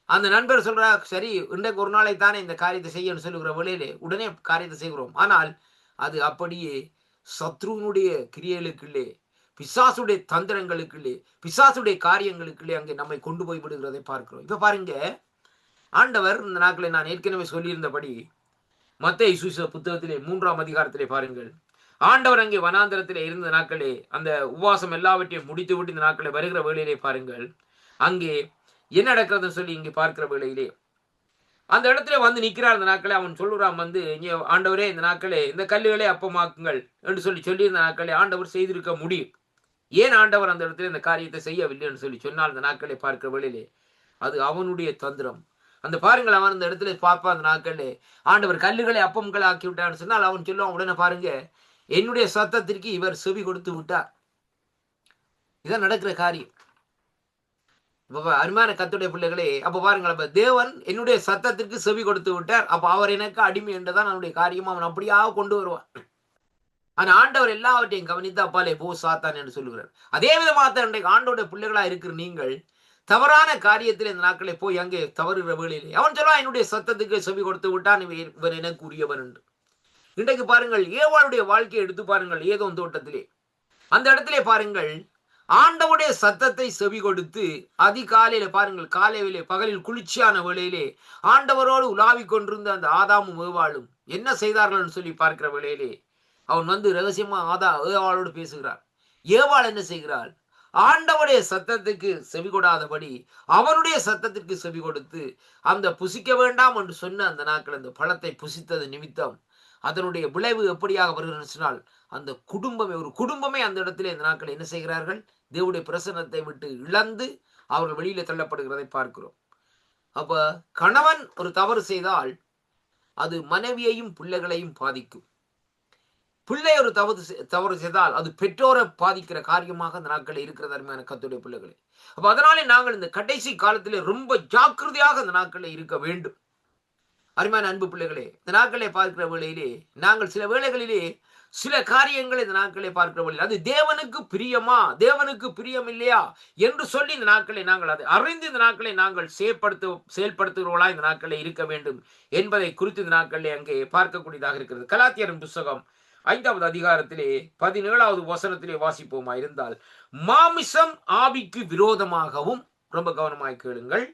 அந்த நண்பர் சொல்றா சரி இன்றைக்கு ஒரு நாளை தானே இந்த காரியத்தை செய்யணும்னு சொல்லுகிற வேளையிலே உடனே காரியத்தை செய்கிறோம். ஆனால் அது அப்படியே சத்ருனுடைய கிரியைகளுக்குள்ளே, பிசாசுடைய தந்திரங்களுக்குள்ளே, பிசாசுடைய காரியங்களுக்குள்ளே அங்கே நம்மை கொண்டு போய் விடுகிறதை பார்க்கிறோம். இப்ப பாருங்க, ஆண்டவர் இந்த நாட்களை நான் ஏற்கனவே சொல்லியிருந்தபடி மத்தேயு சுவிசேஷ புத்தகத்திலே 3ஆம் அதிகாரத்திலே பாருங்கள், ஆண்டவர் அங்கே வனாந்தரத்திலே இருந்த நாட்களே அந்த உபவாசம் எல்லாவற்றையும் முடித்து விட்டு இந்த நாட்களை வருகிற வேளையிலே பாருங்கள், அங்கே என்ன நடக்கிறதுன்னு சொல்லி இங்கே பார்க்கிற வேளையிலே அந்த இடத்துல வந்து நிற்கிறார். இந்த நாட்களே அவன் சொல்லுறான் வந்து, இங்கே ஆண்டவரே இந்த நாட்களே இந்த கல்லுகளே அப்பமாக்குங்கள் என்று சொல்லி இந்த நாட்களே ஆண்டவர் செய்திருக்க முடியும். ஏன் ஆண்டவர் அந்த இடத்துல இந்த காரியத்தை செய்யவில்லை என்று சொன்னால் இந்த நாட்களை பார்க்கிற வேளையிலே அது அவனுடைய தந்திரம். அந்த பாருங்கள், அவன் அந்த இடத்துல பார்ப்பான் அந்த நாட்களே ஆண்டவர் கல்லுகளை அப்பம்களை ஆக்கி விட்டான்னு சொன்னால் அவன் சொல்லுவான் உடனே பாருங்க, என்னுடைய சத்தத்திற்கு இவர் செவி கொடுத்து விட்டார். இதான் நடக்கிற காரியம். அருமையான கர்த்தருடைய பிள்ளைகளே, அப்ப பாருங்கள், அப்ப தேவன் என்னுடைய சத்தத்திற்கு செவி கொடுத்து விட்டார், அப்ப அவர் எனக்கு அடிமை என்றுதான் அவனுடைய காரியம் அவன் அப்படியாக கொண்டு வருவான். ஆனா ஆண்டவர் எல்லாவற்றையும் கவனித்து அப்பாலே போ சாத்தான் என்று சொல்லுகிறார். அதே விதமாக இன்றைக்கு ஆண்டோடைய பிள்ளைகளா இருக்கிற நீங்கள் தவறான காரியத்தில் இந்த நாட்களை போய் அங்கே தவறுகிற வேளையிலே அவன் சொல்லுவான் என்னுடைய சத்தத்துக்கு செவி கொடுத்து விட்டான், இவர் எனக்கு உரியவர் என்று. இன்றைக்கு பாருங்கள், ஏவாளுடைய வாழ்க்கையை எடுத்து பாருங்கள். ஏதோம் தோட்டத்திலே அந்த இடத்திலே பாருங்கள், ஆண்டவுடைய சத்தத்தை செவி கொடுத்து அதிகாலையில பாருங்கள், காலையிலே பகலில் குளிர்ச்சியான வேளையிலே ஆண்டவரோடு உலாவிக் கொண்டிருந்த அந்த ஆதாமும் ஏவாளும் என்ன செய்தார்கள் சொல்லி பார்க்கிற வேளையிலே அவன் வந்து ரகசியமா ஏவாளோடு பேசுகிறார். ஏவாள் என்ன செய்கிறாள், ஆண்டவருடைய சத்தத்துக்கு செவி கொடாதபடி அவனுடைய சத்தத்திற்கு செவி கொடுத்து அந்த புசிக்க வேண்டாம் என்று சொன்ன அந்த நாட்கள் அந்த பழத்தை புசித்தது நிமித்தம் அதனுடைய விளைவு எப்படியாக வருகிறது சொன்னால், அந்த ஒரு குடும்பமே அந்த இடத்திலே இந்த நாட்கள் என்ன செய்கிறார்கள்? தேவனுடைய பிரசன்னத்தை விட்டு இழந்து அவர்கள் வெளியில தள்ளப்படுகிறதை பார்க்கிறோம். அப்ப கணவன் ஒரு தவறு செய்தால் அது மனைவியையும் பிள்ளைகளையும் பாதிக்கும். பிள்ளை ஒரு தவறு செய்தால் அது பெற்றோரை பாதிக்கிற காரியமாக அந்த நாட்களில் இருக்கிறது அருமையான கர்த்தருடைய பிள்ளைகளே. அப்ப அதனாலே நாங்கள் இந்த கடைசி காலத்திலே ரொம்ப ஜாக்கிரதையாக இந்த நாட்களில் இருக்க வேண்டும். அருமையான அன்பு பிள்ளைகளே, இந்த நாட்களை பார்க்கிற வேளையிலே நாங்கள் சில வேளைகளிலே சில காரியங்களை இந்த நாட்களை பார்க்கிற வேளையில் அது தேவனுக்கு பிரியமா, தேவனுக்கு பிரியம் இல்லையா என்று சொல்லி இந்த நாட்களை நாங்கள் அதை அறிந்து இந்த நாட்களை நாங்கள் செயல்படுத்துகிறவர்களா இந்த நாட்களை இருக்க வேண்டும் என்பதை குறித்து இந்த நாட்களிலே அங்கே பார்க்கக்கூடியதாக இருக்கிறது. கலாத்தியரின் புஸ்தகம் 5வது அதிகாரத்திலே 17வது வசனத்திலே வாசிப்போமா இருந்தால், மாமிசம் ஆவிக்கு விரோதமாகவும், ரொம்ப கவனமாய் கேளுங்கள்,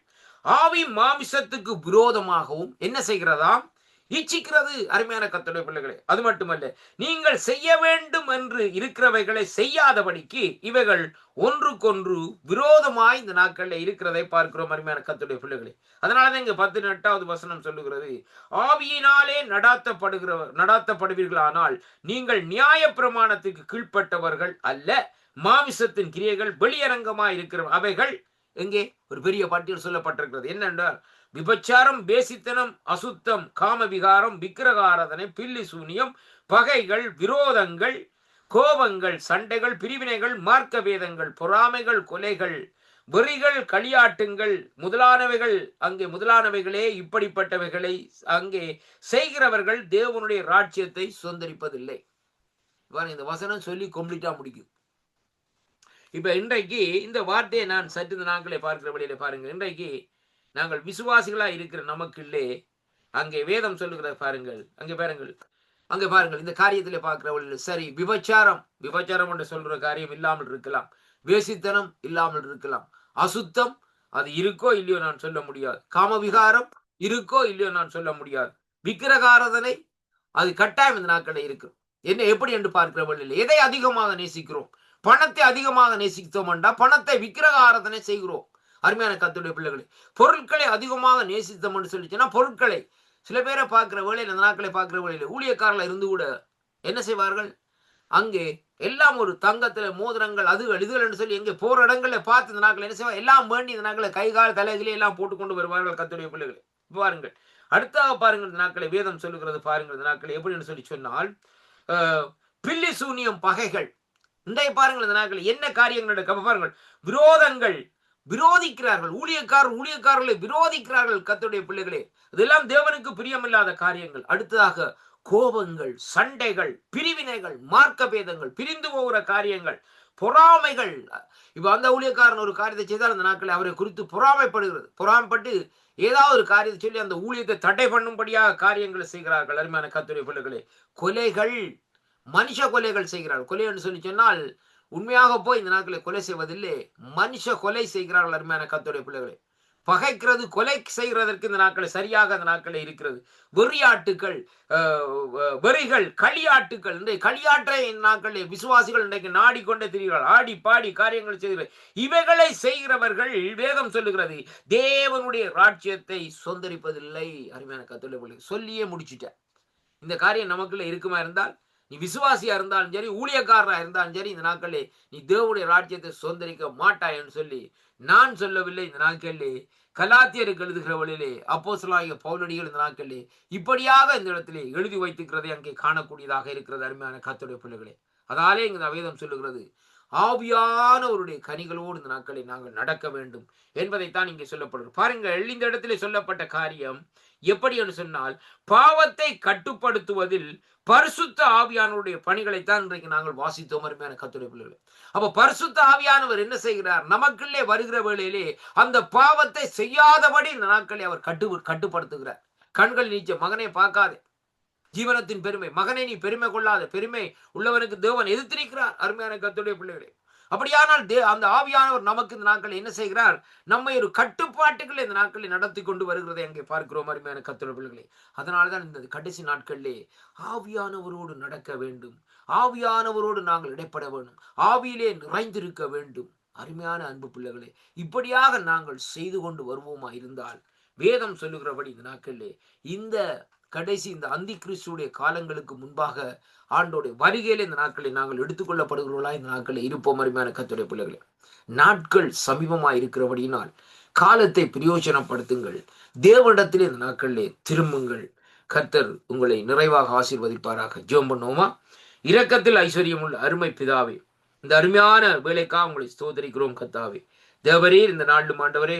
ஆவி மாமிசத்துக்கு விரோதமாகவும் என்ன செய்கிறதாம்? இச்சிக்கிறது. அருமையான கர்த்தருடைய பிள்ளைகளே, அது மட்டுமல்ல, நீங்கள் செய்ய வேண்டும் என்று இருக்கிறவைகளை செய்யாதபடிக்கு இவைகள் ஒன்றுக்கொன்று விரோதமாய் இந்த நாட்களில் இருக்கிறதை பார்க்கிறோம். அருமையான கர்த்தருடைய பிள்ளைகளே, அதனாலதான் இங்க 18வது வசனம் சொல்லுகிறது, ஆவியினாலே நடாத்தப்படுவீர்களானால் நீங்கள் நியாய பிரமாணத்துக்கு கீழ்ப்பட்டவர்கள் அல்ல, மாமிசத்தின் கிரியைகள் வெளியரங்கமாய் இருக்கிற அவைகள் எங்கே ஒரு பெரிய பட்டியல் சொல்லப்பட்டிருக்கிறது. என்னென்றால் விபச்சாரம், பேசித்தனம், அசுத்தம், காமவிகாரம், விக்கிரகாராதனை, பில்லி சூனியம், பகைகள், விரோதங்கள், கோபங்கள், சண்டைகள், பிரிவினைகள், மார்க்க வேதங்கள், பொறாமைகள், கொலைகள், வெறிகள், களியாட்டுங்கள் முதலானவைகளே இப்படிப்பட்டவைகளை அங்கே செய்கிறவர்கள் தேவனுடைய ராஜ்யத்தை சுதந்திரிப்பதில்லை. இந்த வசனம் சொல்லி கம்ப்ளீட்டா முடிக்கும். இப்ப இன்றைக்கு இந்த வார்த்தையை நான் சற்று இந்த நாட்களை பார்க்கிற வழியில பாருங்க, இன்றைக்கு நாங்கள் விசுவாசிகளா இருக்கிற நமக்குள்ளே அங்கே வேதம் சொல்லுகிற பாருங்கள், அங்கே பாருங்கள் இந்த காரியத்திலே பார்க்கிற வழியில் சரி, விபச்சாரம் என்று சொல்ற காரியம் இல்லாமல் இருக்கலாம், வேசித்தனம் இல்லாமல் இருக்கலாம், அசுத்தம் அது இருக்கோ இல்லையோ நான் சொல்ல முடியாது, காமவிகாரம் இருக்கோ இல்லையோ நான் சொல்ல முடியாது, விக்கிரகாராதனை அது கட்டாயம் இந்த நாட்களில் இருக்கு. என்ன எப்படி என்று பார்க்கிற வழியில் எதை அதிகமாக நேசிக்கிறோம்? பணத்தை அதிகமாக நேசித்தோம் என்றா பணத்தை விக்கிரக ஆராதனை செய்கிறோம். அருமையான கர்த்தருடைய பிள்ளைகளை, பொருட்களை அதிகமாக நேசித்தோம் என்று சொல்லிச்சுன்னா பொருட்களை சில பேரை பார்க்கிற வேளையில், அந்த நாட்களை பார்க்கிற வேளையில் ஊழியக்காரர்கள் இருந்து கூட என்ன செய்வார்கள்? அங்கே எல்லாம் ஒரு தங்கத்துல மோதிரங்கள் அதுகள் இதுகள் என்று சொல்லி எங்கே போற இடங்களை பார்த்து இந்த நாட்கள் என்ன செய்வார்? எல்லாம் வேண்டி இந்த நாட்களை கைகால் தலைகளே எல்லாம் போட்டுக்கொண்டு வருவார்கள் கர்த்தருடைய பிள்ளைகளை. பாருங்கள், அடுத்தாக பாருங்கள், இந்த நாட்களை வேதம் சொல்லுகிறது பாருங்கள், இந்த நாட்களை எப்படின்னு சொல்லி சொன்னால், பில்லி சூனியம், பகைகள். இன்றைய பாருங்கள், இந்த நாட்கள் என்ன காரியங்கள் நடக்க பாருங்கள், விரோதங்கள், விரோதிக்கிறார்கள், ஊழியக்காரர்களை விரோதிக்கிறார்கள் கர்த்தருடைய பிள்ளைகளே. இதெல்லாம் தேவனுக்கு பிரியமில்லாத காரியங்கள். அடுத்ததாக கோபங்கள், சண்டைகள், பிரிவினைகள், மார்க்க பேதங்கள், பிரிந்து போகிற காரியங்கள், பொறாமைகள். இப்ப அந்த ஊழியக்காரன் ஒரு காரியத்தை செய்தால் அந்த நாட்களை அவரை குறித்து பொறாமைப்பட்டு ஏதாவது ஒரு காரியத்தை சொல்லி அந்த ஊழியத்தை தடை பண்ணும்படியாக காரியங்களை செய்கிறார்கள். அருமையான கர்த்தருடைய பிள்ளைகளே, கொலைகள், மனுஷ கொலைகள் செய்கிறார்கள். கொலை என்று சொல்லி சொன்னால் உண்மையாக போய் இந்த நாட்களை கொலை செய்வதில்லை, மனுஷ கொலை செய்கிறார்கள். அருமையான கர்த்தருடைய பிள்ளைகளே, பகைக்கிறது, கொலை செய்கிறதற்கு இந்த நாட்களை சரியாக அந்த நாட்களை இருக்கிறது. வெறியாட்டுகள், வெறிகள், களியாட்டுகள். இன்றைய களியாற்றை இந்த நாட்களில் விசுவாசிகள் இன்றைக்கு நாடிக்கொண்டே திரிகிறார்கள், ஆடி பாடி காரியங்கள் செய்கிறார்கள். இவைகளை செய்கிறவர்கள் வேதம் சொல்லுகிறது தேவனுடைய ராஜ்யத்தை சொந்தரிப்பதில்லை. அருமையான கர்த்தருடைய பிள்ளைகளே, சொல்லியே முடிச்சுட்டேன். இந்த காரியம் நமக்குள்ள இருக்குமா இருந்தால், நீ விசுவாசியா இருந்தாலும் சரி, ஊழியக்காரரா இருந்தாலும் சரி, இந்த நாட்களே நீ தேவனுடைய ராஜ்யத்தை சுதந்திரிக்க மாட்டாய் என்று சொல்லி நான் சொல்லவில்லை. இந்த நாட்களிலே கலாத்தியருக்கு எழுதுகிற வழியிலே அப்போஸ்தலனாகிய பவுலடிகள் இந்த நாட்களிலே இப்படியாக இந்த இடத்திலே எழுதி வைத்திருக்கிறதை அங்கே காணக்கூடியதாக இருக்கிறது. அருமையான கர்த்தருடைய பிள்ளைகளே, அதாலே இங்க வேதம் சொல்லுகிறது ஆவியானவருடைய கனிகளோடு இந்த நாட்களை நாங்கள் நடக்க வேண்டும் என்பதைத்தான் இங்கே சொல்லப்படுகிறது. பாருங்கள், இந்த இடத்திலே சொல்லப்பட்ட காரியம் எப்படி என்று சொன்னால், பாவத்தை கட்டுப்படுத்துவதில் பரிசுத்த ஆவியானவருடைய பணிகளைத்தான் இன்றைக்கு நாங்கள் வாசித்தோம். அருமையான கர்த்தருடைய பிள்ளைகளே, அப்ப பரிசுத்த ஆவியானவர் என்ன செய்கிறார்? நமக்குள்ளே வருகிற வேளையிலே அந்த பாவத்தை செய்யாதபடி இந்த நாட்களை அவர் கட்டுப்படுத்துகிறார். கண்கள் நீச்ச மகனை பார்க்காதே, ஜீவனத்தின் பெருமை, மகனை நீ பெருமை கொள்ளாத, பெருமை உள்ளவனுக்கு தேவன் எதிர்த்திருக்கிறார். அருமையான கர்த்தருடைய பிள்ளைகளே, அப்படியானால் அந்த ஆவியானவர் நமக்கு இந்த நாட்கள் என்ன செய்கிறார்? நம்மை ஒரு கட்டுப்பாட்டுகளை இந்த நாட்களில் நடத்தி கொண்டு வருகிறதை அங்கே பார்க்கிறோம். அருமையான கர்த்தருடைய பிள்ளைகளே, அதனால்தான் இந்த கடைசி நாட்களிலே ஆவியானவரோடு நடக்க வேண்டும், ஆவியானவரோடு நாங்கள் இடைப்பட வேண்டும், ஆவியிலே நிறைந்திருக்க வேண்டும். அருமையான அன்பு பிள்ளைகளே, இப்படியாக நாங்கள் செய்து கொண்டு வருவோமா இருந்தால் வேதம் சொல்லுகிறபடி இந்த நாட்களிலே இந்த கடைசி இந்த அந்தி கிறிஸ்துடைய காலங்களுக்கு முன்பாக ஆண்டோடைய வருகையில இந்த நாட்களை நாங்கள் எடுத்துக்கொள்ளப்படுகிறோங்களா இந்த நாட்களில் இருப்போம். அருமையான கர்த்தருடைய பிள்ளைகளே, நாட்கள் சமீபமாய் இருக்கிறபடியினால் காலத்தை பிரயோஜனப்படுத்துங்கள். தேவனிடத்திலே இந்த நாட்களிலே திரும்புங்கள். கர்த்தர் உங்களை நிறைவாக ஆசீர்வதிப்பாராக. ஜெபம் பண்ணுவோமா? இரக்கத்தில் ஐஸ்வர்யம் உள்ள அருமை பிதாவே, இந்த அருமையான வேலைக்காக உங்களை ஸ்தோத்திரிக்கிறோம். கர்த்தாவே, தேவரீர் இந்த நாளும் ஆண்டவரே,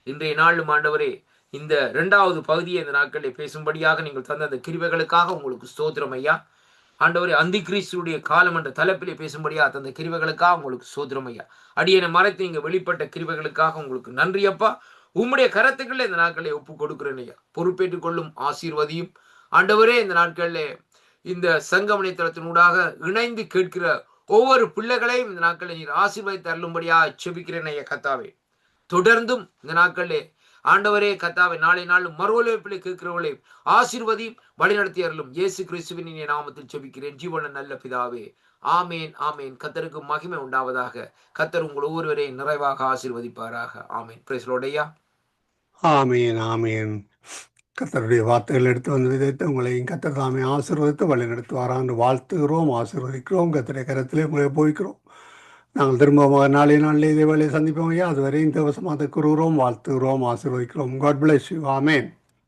இன்றைய நாளும் ஆண்டவரே, இந்த 2வது பகுதியை இந்த நாட்களில் பேசும்படியாக நீங்கள் தந்த அந்த கிருபைகளுக்காக உங்களுக்கு ஸ்தோத்திரம் ஐயா. ஆண்டவரே, அந்தி கிறிஸ்துடைய காலம் என்ற தலைப்பிலே பேசும்படியா தந்த கிருபைகளுக்காக உங்களுக்கு ஸ்தோத்திரம் ஐயா. அடியனை மறைத்து இங்க வெளிப்பட்ட கிருபைகளுக்காக உங்களுக்கு நன்றி அப்பா. உம்முடைய கரத்துக்களை இந்த நாட்களை ஒப்பு கொடுக்கிறேன் ஐயா. பொறுப்பேற்றுக் கொள்ளும், ஆசீர்வதியும் ஆண்டவரே. இந்த நாட்களில் இந்த சங்கமனை தளத்தினூடாக இணைந்து கேட்கிற ஒவ்வொரு பிள்ளைகளையும் இந்த நாட்களில் நீர் ஆசீர்வதித்து அருளும்படியா செபிக்கிறேன் ஐயா. கத்தாவே, தொடர்ந்தும் இந்த நாட்களிலே ஆண்டவரே கத்தாவை நாளை நாளும் மறுவலைப்பிலே கேட்கிறவர்களே ஆசீர்வதியும் வழிநடத்தி அருளும். இயேசு கிறிஸ்துவின் இனிய நாமத்தில் செபிக்கிறேன் ஜீவன நல்ல பிதாவே. ஆமேன், ஆமேன். கர்த்தருக்கு மகிமை உண்டாவதாக. கர்த்தர் உங்கள் ஒவ்வொருவரையும் நிறைவாக ஆசீர்வதிப்பாராக. ஆமேன். பிரைஸ் லார்ட் ஐயா. ஆமீன், ஆமீன். கர்த்தருடைய வார்த்தைகள் எடுத்து வந்து விதைத்து உங்களையும் கர்த்தர் தாமே ஆசீர்வதித்து வழி நடத்துவாரான்னு வாழ்த்துகிறோம், ஆசீர்வதிக்கிறோம். கர்த்தருடைய கரத்திலே உங்களை போய்க்கிறோம். நாங்கள் திரும்ப நாளிலே இதே வேலையை சந்திப்போம் ஐயா. அதுவரை இந்த வசமாக கூறுகிறோம், வாழ்த்துகிறோம், ஆசீர்வதிக்கிறோம். God bless you. ஆமேன்.